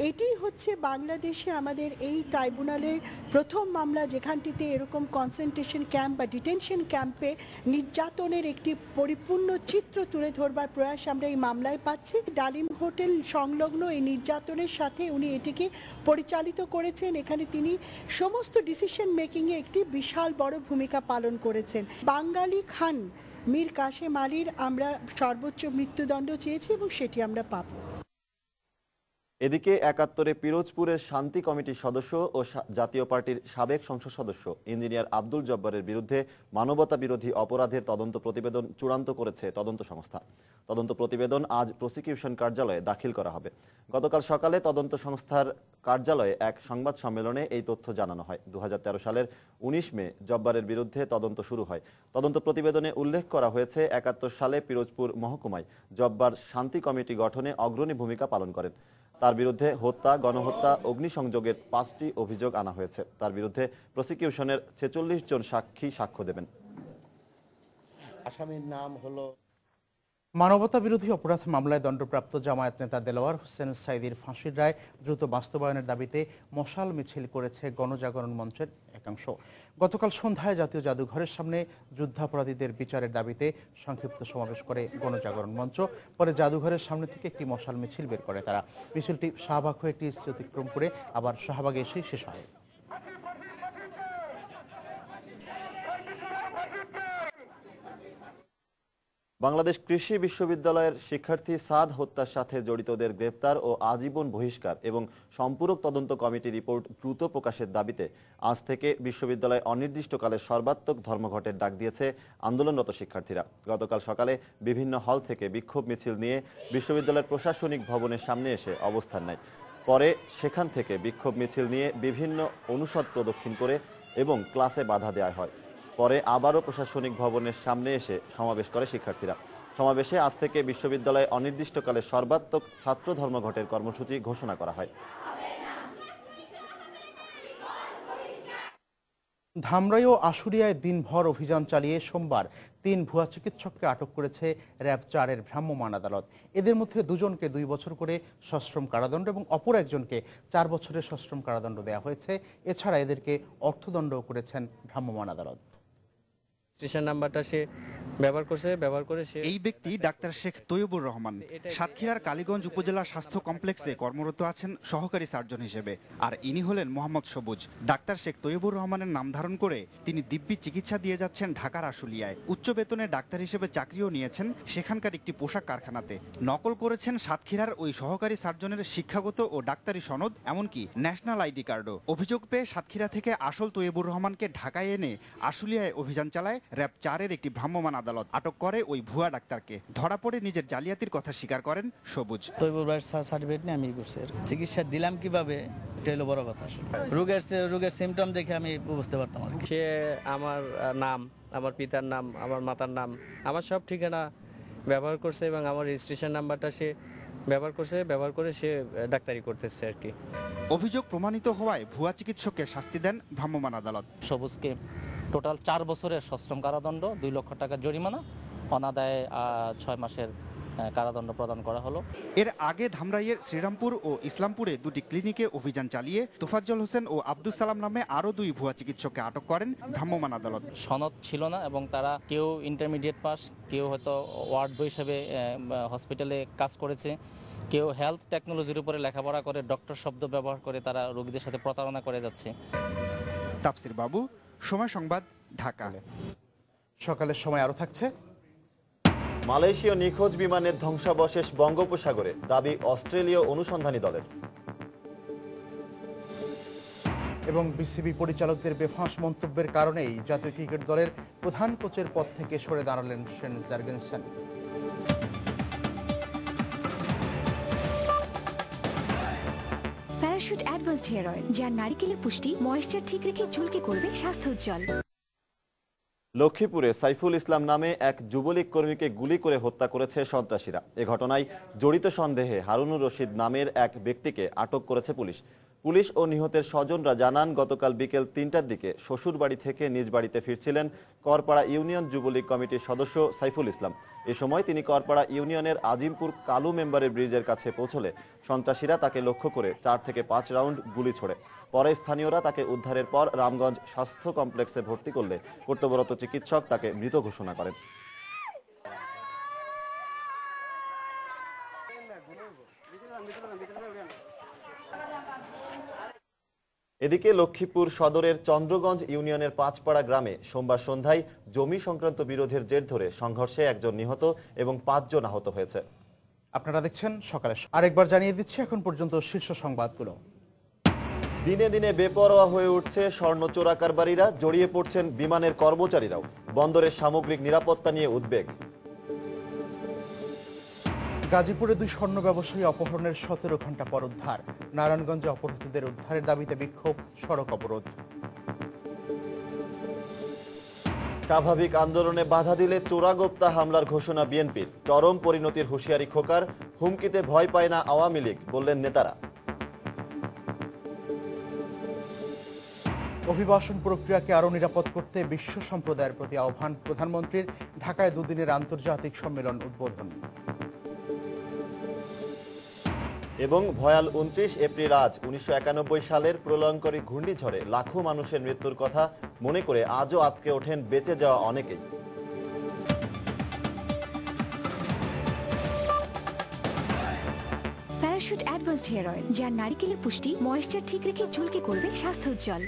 Speaker 11: এটি হচ্ছে বাংলাদেশে আমাদের এই ট্রাইব্যুনালের প্রথম মামলা যেখানটিতে এরকম কনসেন্ট্রেশন ক্যাম্প বা ডিটেনশন ক্যাম্পে নির্যাতনের একটি পরিপূর্ণ চিত্র তুলে ধরবার প্রয়াস আমরা এই মামলায় পাচ্ছি। ডালিম হোটেল সংলগ্ন এই নির্যাতনের সাথে উনি এটিকে পরিচালিত করেছেন। এখানে তিনি সমস্ত ডিসিশন মেকিংয়ে একটি বিশাল বড় ভূমিকা পালন করেছেন। বাঙালি খান মীর কাসেম আলীর আমরা সর্বোচ্চ মৃত্যুদণ্ড চেয়েছি এবং সেটি আমরা পাব।
Speaker 3: এদিকে ৭১-এ পিরোজপুরের শান্তি কমিটির সদস্য ও জাতীয় পার্টির সাবেক সংসদ সদস্য ইঞ্জিনিয়ার আব্দুল জব্বারের বিরুদ্ধে মানবতা বিরোধী অপরাধের তদন্ত প্রতিবেদন চূড়ান্ত করেছে তদন্ত সংস্থা। তদন্ত প্রতিবেদন আজ প্রসিকিউশন কার্যালয়ে দাখিল করা হবে। গতকাল সকালে তদন্ত সংস্থার কার্যালয়ে এক সংবাদ সম্মেলনে এই তথ্য জানানো হয়। ২০১৩ সালের ১৯ মে জব্বারের বিরুদ্ধে তদন্ত শুরু হয়। তদন্ত প্রতিবেদনে উল্লেখ করা হয়েছে ৭১ সালে পিরোজপুর মহকুমায় জব্বার শান্তি কমিটি গঠনে অগ্রণী ভূমিকা পালন করেন। তার বিরুদ্ধে হত্যা, গণহত্যা, অগ্নিসংযোগের 5টি অভিযোগ আনা হয়েছে। তার বিরুদ্ধে প্রসিকিউশনের ৪৬ জন সাক্ষী সাক্ষ্য দেবেন।
Speaker 12: আসামির নাম হলো
Speaker 1: মানবতা বিরোধী অপরাধ মামলায় দণ্ডপ্রাপ্ত জামায়াত নেতা দেলোয়ার হোসেন সাঈদীর ফাঁসির রায় দ্রুত বাস্তবায়নের দাবিতে মশাল মিছিল করেছে গণজাগরণ মঞ্চের একাংশ। গতকাল সন্ধ্যায় জাতীয় জাদুঘরের সামনে যুদ্ধাপরাধীদের বিচারের দাবিতে সংক্ষিপ্ত সমাবেশ করে গণজাগরণ মঞ্চ। পরে জাদুঘরের সামনে থেকে একটি মশাল মিছিল বের করে তারা। মিছিলটি শাহবাগ হয়ে টিএসসি অতিক্রম করে আবার শাহবাগে এসে শেষ হয়।
Speaker 3: বাংলাদেশ কৃষি বিশ্ববিদ্যালয়ের শিক্ষার্থী সাদ হত্যার সাথে জড়িতদের গ্রেপ্তার ও আজীবন বহিষ্কার এবং সম্পূরক তদন্ত কমিটি রিপোর্ট দ্রুত প্রকাশের দাবিতে আজ থেকে বিশ্ববিদ্যালয়ে অনির্দিষ্টকালের সর্বাত্মক ধর্মঘটের ডাক দিয়েছে আন্দোলনরত শিক্ষার্থীরা। গতকাল সকালে বিভিন্ন হল থেকে বিক্ষোভ মিছিল নিয়ে বিশ্ববিদ্যালয়ের প্রশাসনিক ভবনের সামনে এসে অবস্থান নেয়। পরে সেখান থেকে বিক্ষোভ মিছিল নিয়ে বিভিন্ন অনুষদ প্রদক্ষিণ করে এবং ক্লাসে বাধা দেওয়া হয়। পরে আবারও প্রশাসনিক ভবনের সামনে এসে সমাবেশ করে শিক্ষার্থীরা। সমাবেশে আজ থেকে বিশ্ববিদ্যালয়ে অনির্দিষ্টকালের সর্বাত্মক ছাত্র ধর্মঘটের কর্মসূচি ঘোষণা করা হয়।
Speaker 1: ধামরাই ও আশুলিয়ায় দিনভর অভিযান চালিয়ে সোমবার ৩ ভুয়া চিকিৎসককে আটক করেছে র‍্যাব ৪-এর ভ্রাম্যমাণ আদালত। এদের মধ্যে 2 জনকে 2 বছর করে সশ্রম কারাদণ্ড এবং অপর একজনকে 4 বছরের সশ্রম কারাদণ্ড দেওয়া হয়েছে। এছাড়া এদেরকে অর্থদণ্ডও করেছেন ভ্রাম্যমাণ আদালত।
Speaker 13: স্টেশন নাম্বারটা সে ব্যবহার করে
Speaker 14: এই ব্যক্তি ডাক্তার শেখ তৈয়বুর রহমান সাতক্ষীরার কালীগঞ্জ উপজেলা স্বাস্থ্য কমপ্লেক্সে কর্মরত আছেন সহকারী সার্জন হিসেবে। আর ইনি হলেন মোহাম্মদ সবুজ। ডাক্তার শেখ তৈয়বুর রহমানের নাম ধারণ করে তিনি দিব্যি চিকিৎসা দিয়ে যাচ্ছেন ঢাকার আশুলিয়ায়। উচ্চ বেতনে ডাক্তার হিসেবে চাকরিও নিয়েছেন সেখানকার একটি পোশাক কারখানাতে। নকল করেছেন সাতক্ষীরার ওই সহকারী সার্জনের শিক্ষাগত ও ডাক্তারি সনদ, এমনকি ন্যাশনাল আইডি কার্ডও। অভিযোগ পেয়ে সাতক্ষীরা থেকে আসল তৈয়বুর রহমানকে ঢাকায় এনে আশুলিয়ায় অভিযান চালায় র‍্যাব ৪-এর একটি ভ্রাম্যমাণ আদালত। আটক করে ওই ভুয়া ডাক্তারকে। ধরা পড়ে নিজের জালিয়াতির কথা স্বীকার করেন সবুজ।
Speaker 15: তৈয়বুর ভাইয়ের সার্টিফিকেট নিয়ে আমি করছি। চিকিৎসা দিলাম কিভাবে, এটা হলো বড় কথা। রোগের সিমটম দেখে আমি বুঝতে পারতাম।
Speaker 13: সে আমার নাম, আমার পিতার নাম, আমার মাতার নাম, আমার সব ঠিকানা ব্যবহার করছে এবং আমার রেজিস্ট্রেশন নাম্বারটা সে ব্যবহার করে সে ডাক্তারি করতেছে আর কি।
Speaker 14: অভিযোগ প্রমাণিত হওয়ায় ভুয়া চিকিৎসককে শাস্তি দেন ভ্রাম্যমাণ আদালত।
Speaker 15: সবুজকে টোটাল 4 বছরের সশ্রম কারাদণ্ড, 2 লক্ষ টাকা জরিমানা, অনাদায়ে 6 মাসের কারাদণ্ড প্রদান করা হলো।
Speaker 14: এর আগে ধামরাইয়ের শ্রীরামপুর ও ইসলামপুরে 2টি ক্লিনিকে অভিযান চালিয়ে তোফাজ্জল হোসেন ও আব্দুল সালাম নামে আরো 2 ভুয়া চিকিৎসককে আটক করেন ভ্রাম্যমাণ আদালত।
Speaker 15: সনদ ছিল না এবং তারা কেউ ইন্টারমিডিয়েট পাস, কেউ হয়তো ওয়ার্ড বয় হিসেবে হসপিটালে কাজ করেছে, কেউ হেলথ টেকনোলজির উপরে লেখাপড়া করে ডক্টর শব্দ ব্যবহার করে তারা রোগীদের সাথে প্রতারণা করে যাচ্ছে।
Speaker 14: তাফসির বাবু, সময় সংবাদ, ঢাকা।
Speaker 1: সকালের সময় আরো থাকছে।
Speaker 3: মালয়েশীয় নিখোঁজ বিমানের ধ্বংসাবশেষ বঙ্গোপসাগরে, দাবি অস্ট্রেলীয় অনুসন্ধানী দলের।
Speaker 1: এবং বিসিবি পরিচালকদের বেফাঁস মন্তব্যের কারণেই জাতীয় ক্রিকেট দলের প্রধান কোচের পদ থেকে সরে দাঁড়ালেন Shane Jurgensen.
Speaker 4: Parachute advanced hair oil, যা নারকেলের পুষ্টি ময়েশ্চার ঠিক রেখে চুলকে করবে স্বাস্থ্য উজ্জ্বল।
Speaker 3: লক্ষ্মীপুরে সাইফুল ইসলাম নামে এক যুবলীগ কর্মীকে গুলি করে হত্যা করেছে সন্ত্রাসীরা। এ ঘটনায় জড়িত সন্দেহে হারুনুর রশিদ নামের এক ব্যক্তিকে আটক করেছে পুলিশ। পুলিশ ও নিহতের স্বজনরা জানান, গতকাল বিকেল ৩টার দিকে শ্বশুর বাড়ি থেকে নিজ বাড়িতে ফিরছিলেন করপাড়া ইউনিয়ন যুবলীগ কমিটির সদস্য সাইফুল ইসলাম। এ সময় তিনি করপাড়া ইউনিয়নের আজিমপুর কালু মেম্বারের ব্রিজের কাছে পৌঁছলে সন্ত্রাসীরা তাকে লক্ষ্য করে 4 থেকে 5 রাউন্ড গুলি ছোড়ে। পরে স্থানীয়রা তাকে উদ্ধারের পর রামগঞ্জ স্বাস্থ্য কমপ্লেক্সে ভর্তি করলে কর্তব্যরত চিকিৎসক তাকে মৃত ঘোষণা করেন। এদিকে লক্ষ্মীপুর সদরের চন্দ্রগঞ্জ ইউনিয়নের পাঁচপাড়া গ্রামে সোমবার সন্ধ্যায় জমি সংক্রান্ত বিরোধের জের ধরে সংঘর্ষে একজন নিহত এবং 5 জন আহত হয়েছে।
Speaker 1: আপনারা দেখছেন সকালে। আরেকবার জানিয়ে দিচ্ছি এখন পর্যন্ত শীর্ষ সংবাদগুলো।
Speaker 3: দিনে দিনে বেপরোয়া হয়ে উঠছে স্বর্ণ চোরা কারবারিরা, জড়িয়ে পড়ছেন বিমানের কর্মচারীরাও। বন্দরের সামগ্রিক নিরাপত্তা নিয়ে উদ্বেগ।
Speaker 1: গাজীপুরে 2 স্বর্ণ ব্যবসায়ী অপহরণের 17 ঘন্টা পর উদ্ধার। নারায়ণগঞ্জে অপহৃতদের উদ্ধারের দাবিতে বিক্ষোভ, সড়ক অবরোধ।
Speaker 3: স্বাভাবিক আন্দোলনে বাধা দিলে চোরাগোপ্তা হামলার ঘোষণা বিএনপির। চরম পরিণতির হুঁশিয়ারি খোকার, হুমকিতে ভয় পায় না আওয়ামী লীগ, বললেন নেতারা।
Speaker 1: অভিবাসন প্রক্রিয়াকে আরো নিরাপদ করতে বিশ্ব সম্প্রদায়ের প্রতি আহ্বান প্রধানমন্ত্রীর। ঢাকায় 2 দিনের আন্তর্জাতিক সম্মেলন উদ্বোধন।
Speaker 3: এবং ভয়াল 29 এপ্রিল আজ 1991 সালের প্রলয়ঙ্করী ঘূর্ণিঝড়ে লাখো মানুষের মৃত্যুর কথা মনে করে আজও আঁতকে ওঠেন বেঁচে যাওয়া অনেকেই।
Speaker 4: প্যারাশুট অ্যাডভান্সড হেয়ার অয়েল, যা নারকেলের পুষ্টি ময়েশ্চার ঠিক রেখে চুলকে করবে স্বাস্থ্য উজ্জ্বল।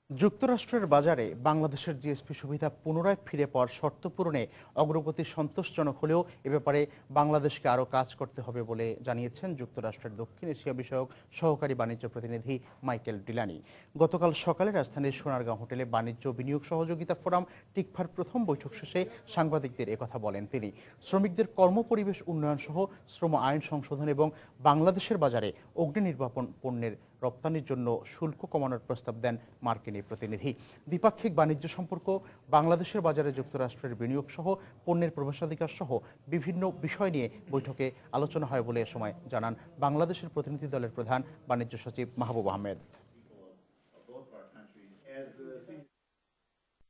Speaker 1: যুক্তরাষ্ট্রের বাজারে বাংলাদেশের জিএসপি সুবিধা পুনরায় ফিরে পাওয়ার শর্ত পূরণে অগ্রগতি সন্তোষজনক হলেও এ ব্যাপারে বাংলাদেশকে আরও কাজ করতে হবে বলে জানিয়েছেন যুক্তরাষ্ট্রের দক্ষিণ এশিয়া বিষয়ক সহকারী বাণিজ্য প্রতিনিধি মাইকেল ডিলানি। গতকাল সকালে রাজধানীর সোনারগাঁও হোটেলে বাণিজ্য বিনিয়োগ সহযোগিতা ফোরাম টিকফার প্রথম বৈঠক শেষে সাংবাদিকদের একথা বলেন তিনি। শ্রমিকদের কর্মপরিবেশ উন্নয়ন সহ শ্রম আইন সংশোধন এবং বাংলাদেশের বাজারে অগ্নি নির্বাপন পণ্যের রপ্তানির জন্য শুল্ক কমানোর প্রস্তাব দেন মার্কিন এই প্রতিনিধি। দ্বিপাক্ষিক বাণিজ্য সম্পর্ক, বাংলাদেশের বাজারে যুক্তরাষ্ট্রের বিনিয়োগ সহ পণ্যের প্রবেশাধিকার সহ বিভিন্ন বিষয় নিয়ে বৈঠকে আলোচনা হয় বলে এ সময় জানান বাংলাদেশের প্রতিনিধি দলের প্রধান বাণিজ্য সচিব মাহবুব আহমেদ।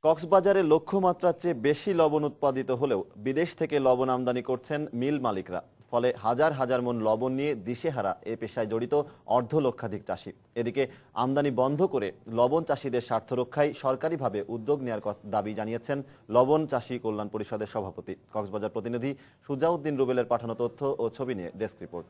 Speaker 3: কক্সবাজারে লক্ষ্যমাত্রার চেয়ে বেশি লবণ উৎপাদিত হলেও বিদেশ থেকে লবণ আমদানি করছেন মিল মালিকরা। ফলে হাজার হাজার মন লবণ নিয়ে দিশেহারা এ পেশায় জড়িত অর্ধলক্ষাধিক চাষি। এদিকে আমদানি বন্ধ করে লবণ চাষিদের স্বার্থ রক্ষায় সরকারিভাবে উদ্যোগ নেওয়ার দাবি জানিয়েছেন লবণ চাষী কল্যাণ পরিষদের সভাপতি। কক্সবাজার প্রতিনিধি সুজাউদ্দিন রুবেলের পাঠানো তথ্য ও ছবি নিয়ে ডেস্ক রিপোর্ট।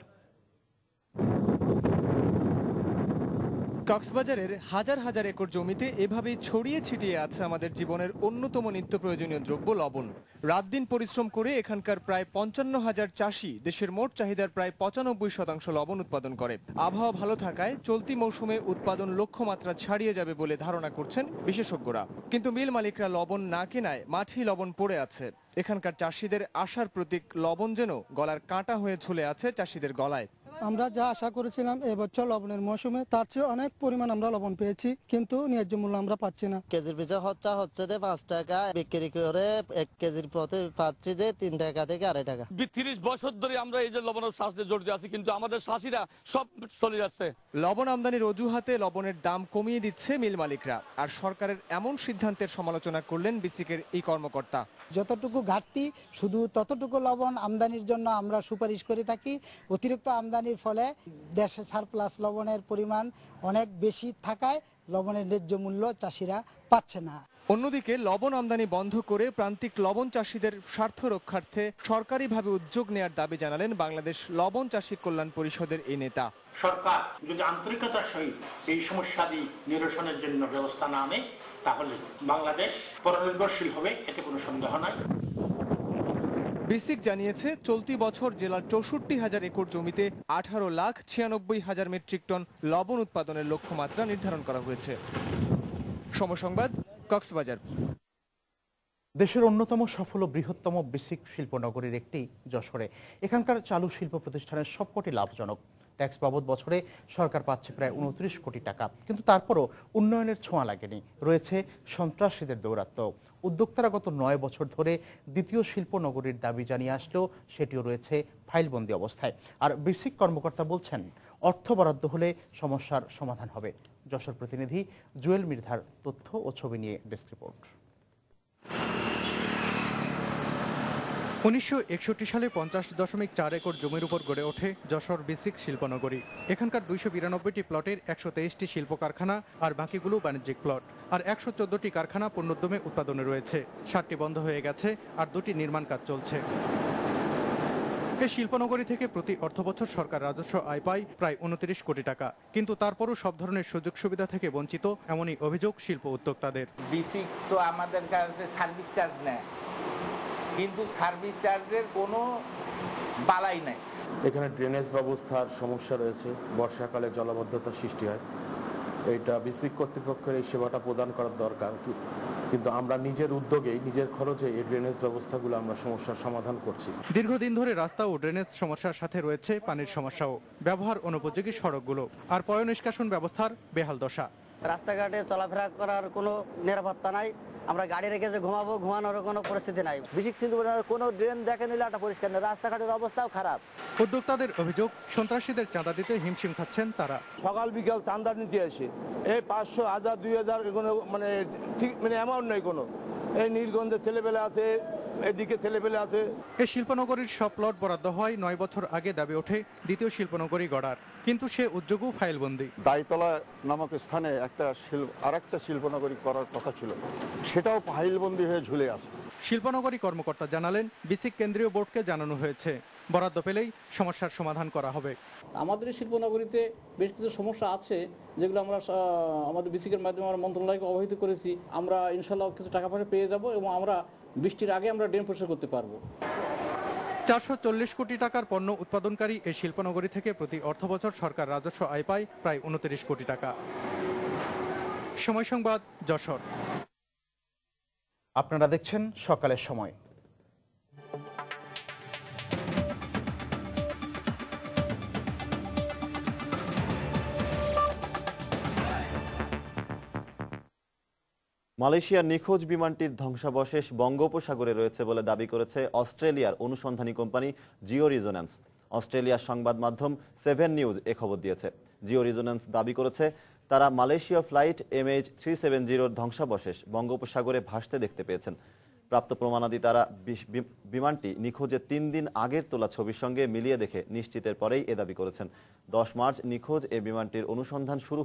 Speaker 5: কক্সবাজারের হাজার হাজার একর জমিতে এভাবেই ছড়িয়ে ছিটিয়ে আছে আমাদের জীবনের অন্যতম নিত্য প্রয়োজনীয় দ্রব্য লবণ। রাত দিন পরিশ্রম করে এখানকার প্রায় 55,000 চাষি দেশের মোট চাহিদার প্রায় 95% লবণ উৎপাদন করে। আবহাওয়া ভালো থাকায় চলতি মৌসুমে উৎপাদন লক্ষ্যমাত্রা ছাড়িয়ে যাবে বলে ধারণা করছেন বিশেষজ্ঞরা। কিন্তু মিল মালিকরা লবণ না কেনায় মাঠেই লবণ পড়ে আছে। এখানকার চাষিদের আশার প্রতীক লবণ যেন গলার কাঁটা হয়ে ঝুলে আছে চাষিদের গলায়।
Speaker 12: আমরা যা আশা করেছিলাম এবছর লবণের মৌসুমে তার চেয়ে অনেক পরিমাণ আমরা লবণ পেয়েছি, কিন্তু ন্যায্য মূল্য আমরা পাচ্ছি না।
Speaker 16: কেজির পিছনে হচ্ছে যে 5 টাকা বিক্রি করে 1 কেজির প্রতি পাচ্ছি যে 3 টাকা থেকে 2.5 টাকা।
Speaker 17: 30 বছর ধরে আমরা এই যে লবণের চাষে জড়িত আছি, কিন্তু আমাদের চাষিরা সব চলে যাচ্ছে।
Speaker 5: লবণ আমদানির অজুহাতে লবণের দাম কমিয়ে দিচ্ছে মিল মালিকরা। আর সরকারের এমন সিদ্ধান্তের সমালোচনা করলেন বিসিকের এই কর্মকর্তা।
Speaker 12: যতটুকু ঘাটতি শুধু ততটুকু লবণ আমদানির জন্য আমরা সুপারিশ করে থাকি। অতিরিক্ত আমদানির ফলে দেশে সারপ্লাস লবণের পরিমাণ অনেক বেশি থাকায় লবণের ন্যায্য মূল্য চাষিরা পাচ্ছে না।
Speaker 5: অন্যদিকে লবণ আমদানি বন্ধ করে প্রান্তিক লবণ চাষিদের স্বার্থ রক্ষার্থে সরকারিভাবে উদ্যোগ নেয়ার দাবি জানালেন বাংলাদেশ লবণ চাষী কল্যাণ পরিষদের এই নেতা।
Speaker 25: সরকার যদি আন্তরিকতার সহিত এই সমস্যাদি নিরসনের জন্য ব্যবস্থা না নেয় তাহলে বাংলাদেশ পরনির্ভরশীল হবে, এতে কোনো সন্দেহ নাই।
Speaker 5: বিসিক জানিয়েছে চলতি বছর জেলার 64,000 একর জমিতে 18,96,000 মেট্রিক টন লবণ উৎপাদনের লক্ষ্যমাত্রা নির্ধারণ করা হয়েছে। সমসংবাদ, কক্সবাজার।
Speaker 1: দেশের অন্যতম সফল ও বৃহত্তম বিসিক শিল্পনগরীর একটি যশোরে। এখানকার চালু শিল্প প্রতিষ্ঠানের সবকটি লাভজনক। ট্যাক্স বাবদ বছরে সরকার পাচ্ছে প্রায় 29 কোটি টাকা, কিন্তু তারপরও উন্নয়নের ছোঁয়া লাগেনি, রয়েছে সন্ত্রাসীদের দৌরাত্ম্য। উদ্যোক্তারা গত 9 বছর ধরে দ্বিতীয় শিল্পনগরীর দাবি জানিয়ে আসলেও সেটিও রয়েছে ফাইলবন্দি অবস্থায়। আর বেসিক কর্মকর্তা বলছেন, অর্থ বরাদ্দ হলে সমস্যার সমাধান হবে। যশোর প্রতিনিধি জুয়েল মৃধার তথ্য ও ছবি নিয়ে ডেস্ক রিপোর্ট।
Speaker 5: 1961 সালে 50.4 একর জমির উপর গড়ে ওঠে যশোর বেসিক শিল্পনগরী। এখানকার 292টি প্লটের 123টি শিল্প কারখানা আর বাকিগুলো বাণিজ্যিক প্লট। আর 114টি কারখানা পূর্ণোদ্যমে উৎপাদনে রয়েছে। 7টি বন্ধ হয়ে গেছে আর 2টি নির্মাণ কাজ চলছে। এই শিল্পনগরী থেকে প্রতি অর্থবছর সরকার রাজস্ব আয় পায় প্রায় 29 কোটি টাকা, কিন্তু তারপরও সব ধরনের সুযোগ সুবিধা থেকে বঞ্চিত, এমনই অভিযোগ শিল্প উদ্যোক্তাদের।
Speaker 6: বেসিক তো আমাদের কাছে সার্ভিস চার্জ নেয়, কিন্তু সার্ভিস চার্জের কোনো বালাই নাই।
Speaker 18: এখানে ড্রেনেজ ব্যবস্থার সমস্যা রয়েছে, বর্ষাকালে জলাবদ্ধতা সৃষ্টি হয়। এইটা বেসিক কর্তৃপক্ষের এই সেবাটা প্রদান করার দরকার, কিন্তু আমরা নিজের উদ্যোগেই নিজের খরচে এই ড্রেনেজ ব্যবস্থাগুলো আমরা সমস্যার সমাধান করছি।
Speaker 5: দীর্ঘদিন ধরে রাস্তা ও ড্রেনেজ সমস্যার সাথে রয়েছে পানির সমস্যাও, ব্যবহার অনুপযোগী সড়কগুলো আর পয় নিষ্কাশন ব্যবস্থার বেহাল দশা।
Speaker 12: রাস্তাঘাটে চলাফেরা করার কোনো নিরাপত্তা নাই, আমরা গাড়ি রেখে যে ঘুমাবো, ঘুমানোর কোনো পরিস্থিতি নাই। বেসিক শিল্পের কোনো ড্রেন দেখে নিলে একটা পরিষ্কার নেই, রাস্তাঘাটের অবস্থাও খারাপ।
Speaker 5: উদ্যোক্তাদের অভিযোগ, সন্ত্রাসীদের চাঁদা দিতে হিমশিম খাচ্ছেন তারা।
Speaker 27: সকাল বিকাল চাঁদা নিতে আসে, এই 500, 1000, 2000 কোনো মানে ঠিক মানে অ্যামাউন্ট নেই কোনো। এই নীলগঞ্জে ছেলেপেলে আছে, এদিকে ছেলেপেলে আছে।
Speaker 5: এই শিল্পনগরীর সব প্লট বরাদ্দ হয় 9 বছর আগে দাবি ওঠে দ্বিতীয় শিল্পনগরী গড়ার, কিন্তু সে উদ্যোগও ফাইলবন্দি।
Speaker 20: দাইতলা নামক স্থানে আরেকটা শিল্পনগরী করার কথা ছিল, সেটাও ফাইলবন্দি হয়ে ঝুলে আছে।
Speaker 5: শিল্পনগরী কর্মকর্তা জানালেন, বেসিক কেন্দ্রীয় বোর্ডকে জানানো হয়েছে, বরাদ্দ পেলেই সমস্যার সমাধান করা হবে।
Speaker 9: আমাদের শিল্পনগরীতে বেশ কিছু সমস্যা আছে, যেগুলো আমরা আমাদের বেসিকের মাধ্যমে আমরা মন্ত্রণালয়কে অবহিত করেছি। আমরা ইনশাল্লাহ কিছু টাকা পয়সা পেয়ে যাব এবং আমরা বৃষ্টির আগে আমরা ড্রেন পরিষ্কার করতে পারবো।
Speaker 5: 440 কোটি টাকার পণ্য উৎপাদনকারী এই শিল্পনগরী থেকে প্রতি অর্থবছর সরকার রাজস্ব আয় পায় প্রায় 29 কোটি টাকা। সময় সংবাদ, যশোর।
Speaker 1: আপনারা দেখছেন সকালের সময়।
Speaker 3: মালয়েশিয়ার নিখোঁজ বিমানটির ধ্বংসাবশেষ বঙ্গোপসাগরে রয়েছে বলে দাবি করেছে অস্ট্রেলিয়ার অনুসন্ধানী কোম্পানি জিও রিজোন্যান্স। অস্ট্রেলিয়ার সংবাদ মাধ্যম 7 নিউজ এ খবর দিয়েছে। জিও রিজোন্যান্স দাবি করেছে, তারা মালয়েশিয়া ফ্লাইট MH370 ধ্বংসাবশেষ বঙ্গোপসাগরে ভাসতে দেখতে পেয়েছেন। প্রাপ্ত প্রমাণাদি তারা বিমানটি নিখোঁজের 3 দিন আগের তোলা ছবির সঙ্গে মিলিয়ে দেখে নিশ্চিতের পরেই এ দাবি করেছেন। 10 মার্চ নিখোঁজ এ বিমানটির অনুসন্ধান শুরু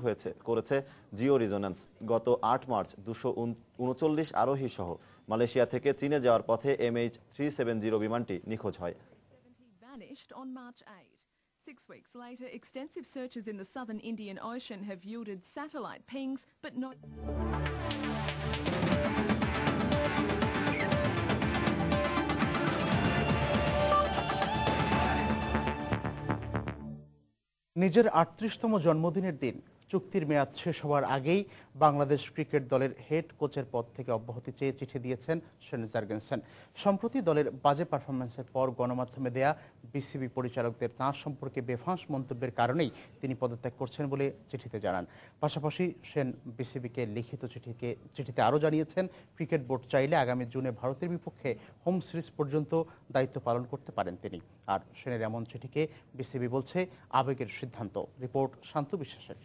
Speaker 3: করেছে জিও রিজোন্যান্স। গত 8 মার্চ 239 আরোহী সহ মালয়েশিয়া থেকে চীনে যাওয়ার পথে MH370 বিমানটি নিখোঁজ হয়।
Speaker 21: Vanished on March 8. 6 weeks later, extensive searches in the southern Indian Ocean have yielded satellite pings, but not...
Speaker 1: নিজের 38তম জন্মদিনের দিন চুক্তির মেয়াদ শেষ হওয়ার আগেই বাংলাদেশ ক্রিকেট দলের হেড কোচের পদ থেকে অব্যাহতি চেয়ে চিঠি দিয়েছেন শেন জার্গেনসেন। সম্প্রতি দলের বাজে পারফরমেন্সের পর গণমাধ্যমে দেয়া বিসিবি পরিচালকদের তাঁর সম্পর্কে বেফাঁস মন্তব্যের কারণেই তিনি পদত্যাগ করছেন বলে চিঠিতে জানান। পাশাপাশি সেন বিসিবিকে লিখিত চিঠিতে আরও জানিয়েছেন, ক্রিকেট বোর্ড চাইলে আগামী জুনে ভারতের বিপক্ষে হোম সিরিজ পর্যন্ত দায়িত্ব পালন করতে পারেন তিনি। আর সেনের এমন চিঠিকে বিসিবি বলছে আবেগের সিদ্ধান্ত। রিপোর্ট শান্ত বিশ্বাসের।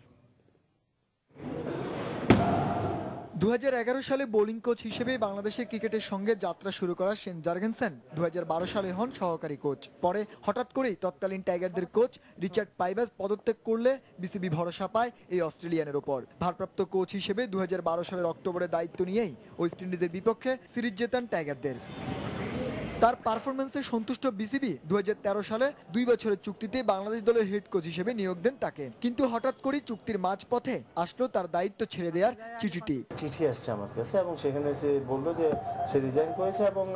Speaker 22: 2011 সালে বোলিং কোচ হিসেবে বাংলাদেশের ক্রিকেটের সঙ্গে যাত্রা শুরু করা শেন জার্গেনসেন 2012 সালে হন সহকারী কোচ। পরে হঠাৎ করেই তৎকালীন টাইগারদের কোচ রিচার্ড পাইবাস পদত্যাগ করলে বিসিবি ভরসা পায় এই অস্ট্রেলিয়ানের ওপর। ভারপ্রাপ্ত কোচ হিসেবে 2012 সালের অক্টোবরে দায়িত্ব নিয়েই ওয়েস্ট ইন্ডিজের বিপক্ষে সিরিজ জেতান টাইগারদের। তার পারফরমেন্সে সন্তুষ্ট বিসিবি 2013 সালে 2 বছরের চুক্তিতে বাংলাদেশ দলের হেড কোচ হিসেবে নিয়োগ দেন তাকে। কিন্তু হঠাৎ করেই চুক্তির মাঝপথে আসলো তার দায়িত্ব ছেড়ে দেওয়ার চিঠি
Speaker 20: আসছে আমার কাছে, এবং সেখানে সে বললো যে সে রিজাইন করেছে, এবং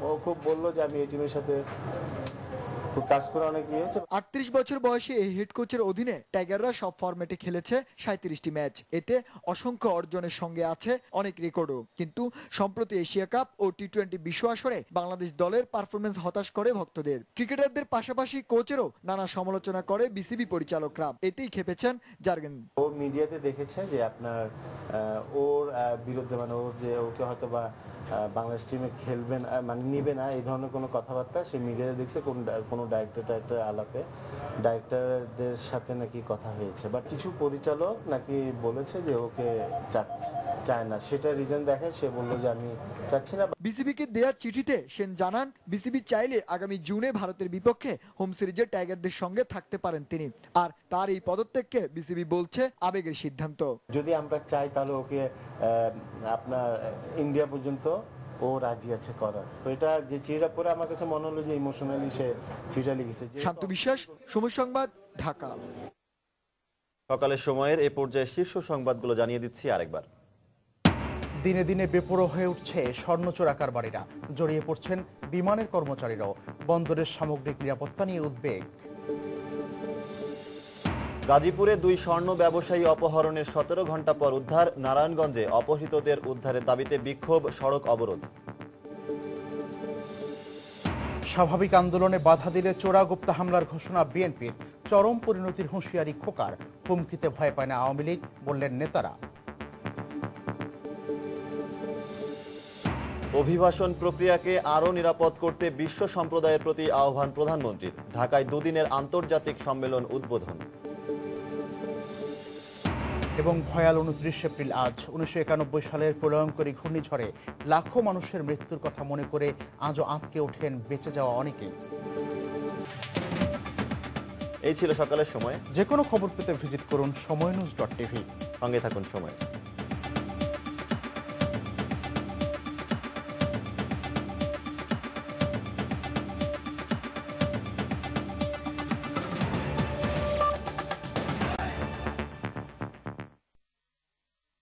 Speaker 20: ও খুব বললো যে আমি এই টিমের সাথে
Speaker 2: খুব কাজ করে অনেক ইয়ে হয়েছে।
Speaker 22: 38 বছর বয়সী এই হেড কোচের অধীনে টাইগাররা সব ফরম্যাটে খেলেছে 37টি ম্যাচ। এতে অসংখ্য অর্জনের সঙ্গে আছে অনেক রেকর্ডও। কিন্তু সম্প্রতি এশিয়া কাপ ও টি-20 বিশ্ব আসরে বাংলাদেশ দলের পারফরমেন্স হতাশ করে ভক্তদের। ক্রিকেটারদের পাশাপাশি কোচেরও নানা সমালোচনা করে বিসিবি পরিচালকরা। এতেই খেপেছেন জার্গেন।
Speaker 2: ও মিডিয়াতে দেখেছে যে আপনার ওর বিরুদ্ধে মানে ওর যে ওকে হয়তো বা বাংলাদেশ টিমে খেলবেন মানে নিবে না এই ধরনের কোনো কথাবার্তা সে মিডিয়াতে দেখছে কোনো ডাইরেক্টর আলাপে ডাইরেক্টরদের সাথে নাকি কথা হয়েছে, বাট কিছু পরিচালক নাকি বলেছে যে ওকে চায় না, সেটা রিজন দেখে সে বললো যে আমি চাচ্ছি না।
Speaker 22: বিসিবিকে দেয়া চিঠিতে সেন জানান বিসিবি চাইলে আগামী জুনে ভারতের বিপক্ষে হোম সিরিজে টাইগারদের সঙ্গে থাকতে পারেন তিনি। আর তার এই পদত্যাগকে বিসিবি বলছে আবেগের সিদ্ধান্ত।
Speaker 2: যদি আমরা চাই তাহলে ওকে আপনার ইন্ডিয়া পর্যন্ত ও রাজি আছে করার। তো এটা যে চিঠিটা পড়ে আমার কাছে মনে হলো যে ইমোশনালি সে চিঠিটা লিখেছে।
Speaker 22: শান্ত বিশ্বাস, সময় সংবাদ, ঢাকা।
Speaker 3: সকালের সময়ের এই পর্যায়ে শীর্ষ সংবাদগুলো জানিয়ে দিচ্ছি আরেকবার।
Speaker 1: দিনে দিনে বেপরোয়া হয়ে উঠছে স্বর্ণ চোরা কারবারিরা, জড়িয়ে পড়ছেন বিমানের কর্মচারীরাও। বন্দরের সামগ্রিক নিরাপত্তা নিয়ে উদ্বেগ।
Speaker 3: গাজীপুরে 2 স্বর্ণ ব্যবসায়ী অপহরণের 17 ঘন্টা পর উদ্ধার। নারায়ণগঞ্জে অপহৃতদের উদ্ধারের দাবিতে বিক্ষোভ, সড়ক অবরোধ।
Speaker 1: স্বাভাবিক আন্দোলনে বাধা দিলে চোরা গুপ্তা হামলার ঘোষণা বিএনপির। চরম পরিণতির হুঁশিয়ারি খোকার। হুমকিতে ভয় পায় না আওয়ামী লীগ, বললেন নেতারা।
Speaker 3: অভিবাসন প্রক্রিয়াকে আরও নিরাপদ করতে বিশ্ব সম্প্রদায়ের প্রতি আহ্বান প্রধানমন্ত্রীর। ঢাকায় 2 দিনের আন্তর্জাতিক সম্মেলন উদ্বোধন।
Speaker 1: এবং ভয়াল 29 এপ্রিল আজ। 1991 সালের প্রলয়ঙ্করী ঘূর্ণিঝড়ে লাখো মানুষের মৃত্যুর কথা মনে করে আজও আঁতকে ওঠেন বেঁচে যাওয়া অনেকে।
Speaker 3: এই ছিল সকালের সময়।
Speaker 1: যে কোনো খবর পেতে ভিজিট করুন সময়নিউজ.tv।
Speaker 3: সঙ্গে থাকুন সময়।